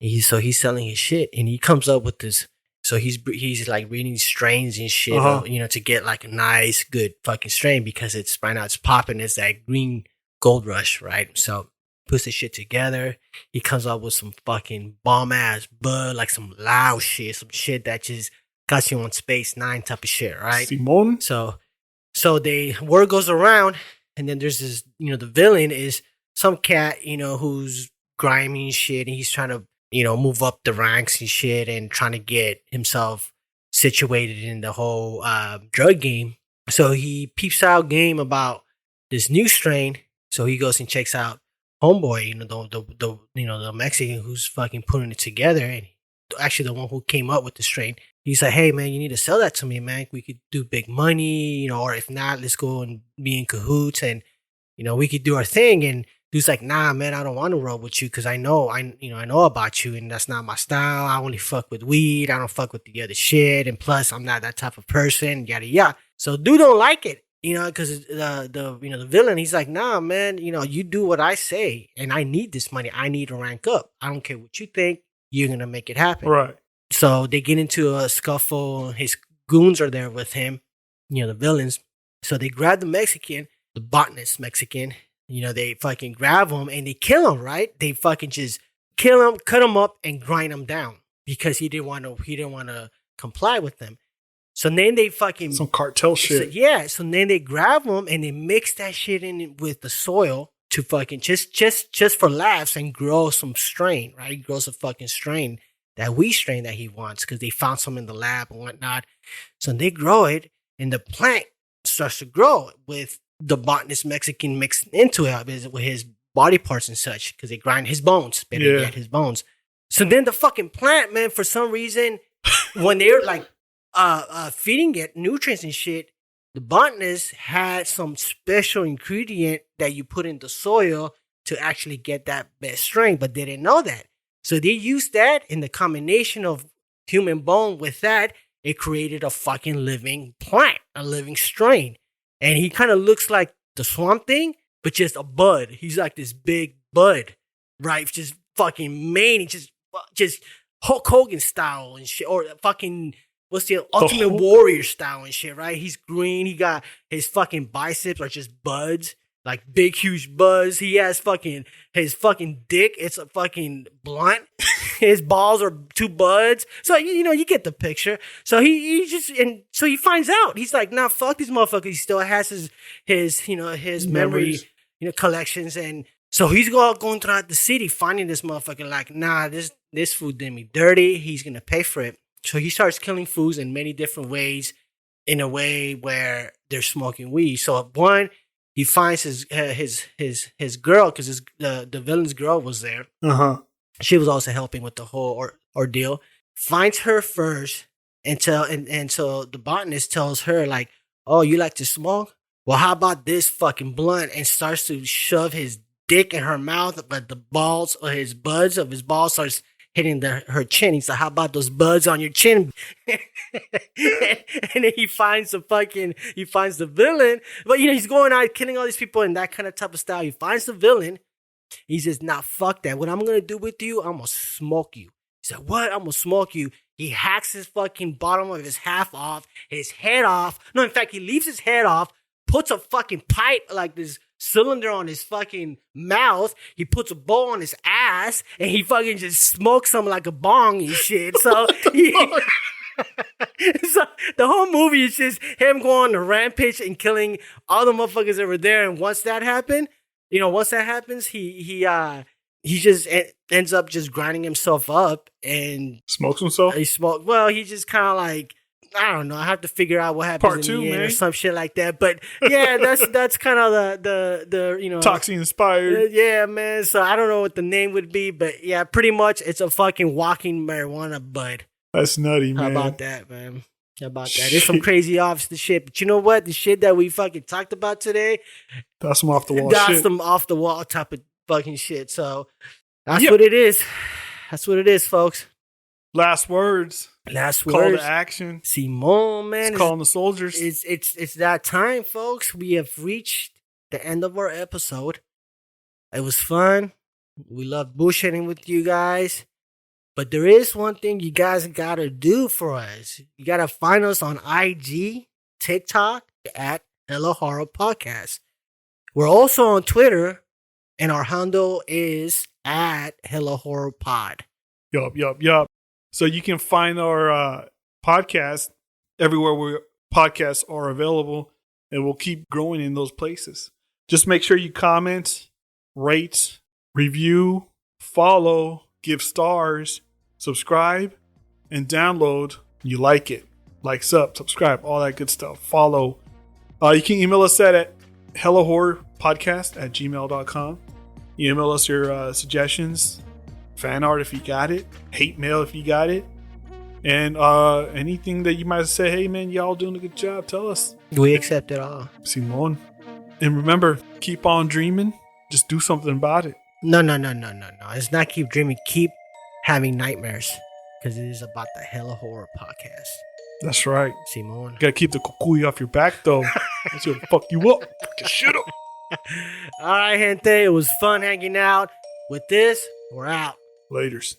S2: He's selling his shit, and he comes up with this. So he's like reading strains and shit, to get like a nice, good fucking strain because it's right now it's popping. It's that green gold rush, right? So puts the shit together. He comes up with some fucking bomb ass bud, like some loud shit, some shit that just got you on Space 9 type of shit, right?
S1: Simone.
S2: So word goes around, and then there's this, the villain is some cat, who's grimy and shit, and he's trying to move up the ranks and shit and trying to get himself situated in the whole drug game. So he peeps out game about this new strain. So he goes and checks out homeboy, the Mexican who's fucking putting it together, and actually the one who came up with the strain. He's like, hey man, you need to sell that to me, man. We could do big money, or if not, let's go and be in cahoots and we could do our thing. And dude's like, nah, man, I don't want to roll with you because I know about you, and that's not my style. I only fuck with weed. I don't fuck with the other shit, and plus, I'm not that type of person. Yada yada. So dude don't like it, because the villain. He's like, nah, man, you do what I say, and I need this money. I need to rank up. I don't care what you think. You're gonna make it happen,
S1: right?
S2: So they get into a scuffle. His goons are there with him, the villains. So they grab the Mexican, the botanist Mexican. They fucking grab him and they kill him, right? They fucking just kill him, cut him up, and grind him down because he didn't want to comply with them. So then they fucking
S1: some cartel shit.
S2: So then they grab him and they mix that shit in with the soil to fucking just for laughs and grow some strain, right? He grows a fucking strain, that weed strain that he wants because they found some in the lab and whatnot. So they grow it and the plant starts to grow with the botanist Mexican mixed into it with his body parts and such because they grind his bones, his bones. So then the fucking plant, man, for some reason, when they're like feeding it nutrients and shit, the botanist had some special ingredient that you put in the soil to actually get that best strain, but they didn't know that. So they used that in the combination of human bone with that, it created a fucking living plant, a living strain. And he kind of looks like the Swamp Thing, but just a bud. He's like this big bud, right? Just fucking manny, just Hulk Hogan style and shit, or fucking what's the Ultimate Warrior style and shit, right? He's green. He got his fucking biceps are just buds, like big, huge buds. He has his fucking dick. It's a fucking blunt. His balls are 2 buds. So, you get the picture. So so he finds out. He's like, nah, fuck these motherfuckers. He still has his memory, collections. And so he's going throughout the city finding this motherfucker like, nah, this food did me dirty. He's going to pay for it. So he starts killing foods in many different ways, in a way where they're smoking weed. So one, he finds his girl, because the villain's girl was there. She was also helping with the whole ordeal. Finds her first, and so the botanist tells her like, "Oh, you like to smoke? Well, how about this fucking blunt?" And starts to shove his dick in her mouth, but the balls or his buds of his balls starts hitting her chin. He's like, "How about those buds on your chin?" And then he finds the villain. But he's going out killing all these people in that kind of type of style. He finds the villain. He says, "Nah, fuck that. What I'm gonna do with you, I'm gonna smoke you." He said, "What? I'm gonna smoke you." He hacks his fucking bottom of his half off, his head off. No, in fact, he leaves his head off, puts a fucking pipe, like this cylinder on his fucking mouth. He puts a bowl on his ass, and he fucking just smokes him like a bong and shit. So, so the whole movie is just him going on a rampage and killing all the motherfuckers that were there. And once that happens, he just ends up just grinding himself up and
S1: smokes himself.
S2: Well, he just kind of like, I don't know. I have to figure out what happens
S1: Part
S2: in
S1: 2,
S2: the end
S1: man.
S2: or some shit like that. But yeah, that's kind of the
S1: Toxic inspired.
S2: Yeah, man. So I don't know what the name would be, but yeah, pretty much it's a fucking walking marijuana bud.
S1: That's nutty, man.
S2: How about that, man? How about that? There's some crazy off the shit, but you know what? The shit that we fucking talked about today,
S1: that's some off the wall.
S2: That's
S1: shit.
S2: some off the wall type of fucking shit. So that's what it is. That's what it is, folks.
S1: Last words. Call to action.
S2: Simone, man.
S1: It's calling the soldiers.
S2: It's that time, folks. We have reached the end of our episode. It was fun. We loved bullshitting with you guys. But there is one thing you guys gotta do for us. You gotta find us on IG, TikTok, at Hello Horror Podcast. We're also on Twitter, and our handle is at Hello Horror Pod.
S1: Yup. So you can find our podcast everywhere where podcasts are available, and we'll keep growing in those places. Just make sure you comment, rate, review, follow, give stars, subscribe, and download. You like it. Like, subscribe, all that good stuff. Follow. You can email us at hellohorrorpodcast@gmail.com. You email us your suggestions, fan art if you got it, hate mail if you got it, and anything that you might say, hey man, y'all doing a good job, tell us.
S2: We accept it all.
S1: Simone. And remember, keep on dreaming. Just do something about it.
S2: No. It's not keep dreaming. Keep having nightmares. Because it is about the Hella Horror Podcast.
S1: That's right.
S2: Simone.
S1: You gotta keep the cucuy off your back, though. That's gonna fuck you up. Shut up.
S2: All right, gente. It was fun hanging out. With this, we're out.
S1: Laters.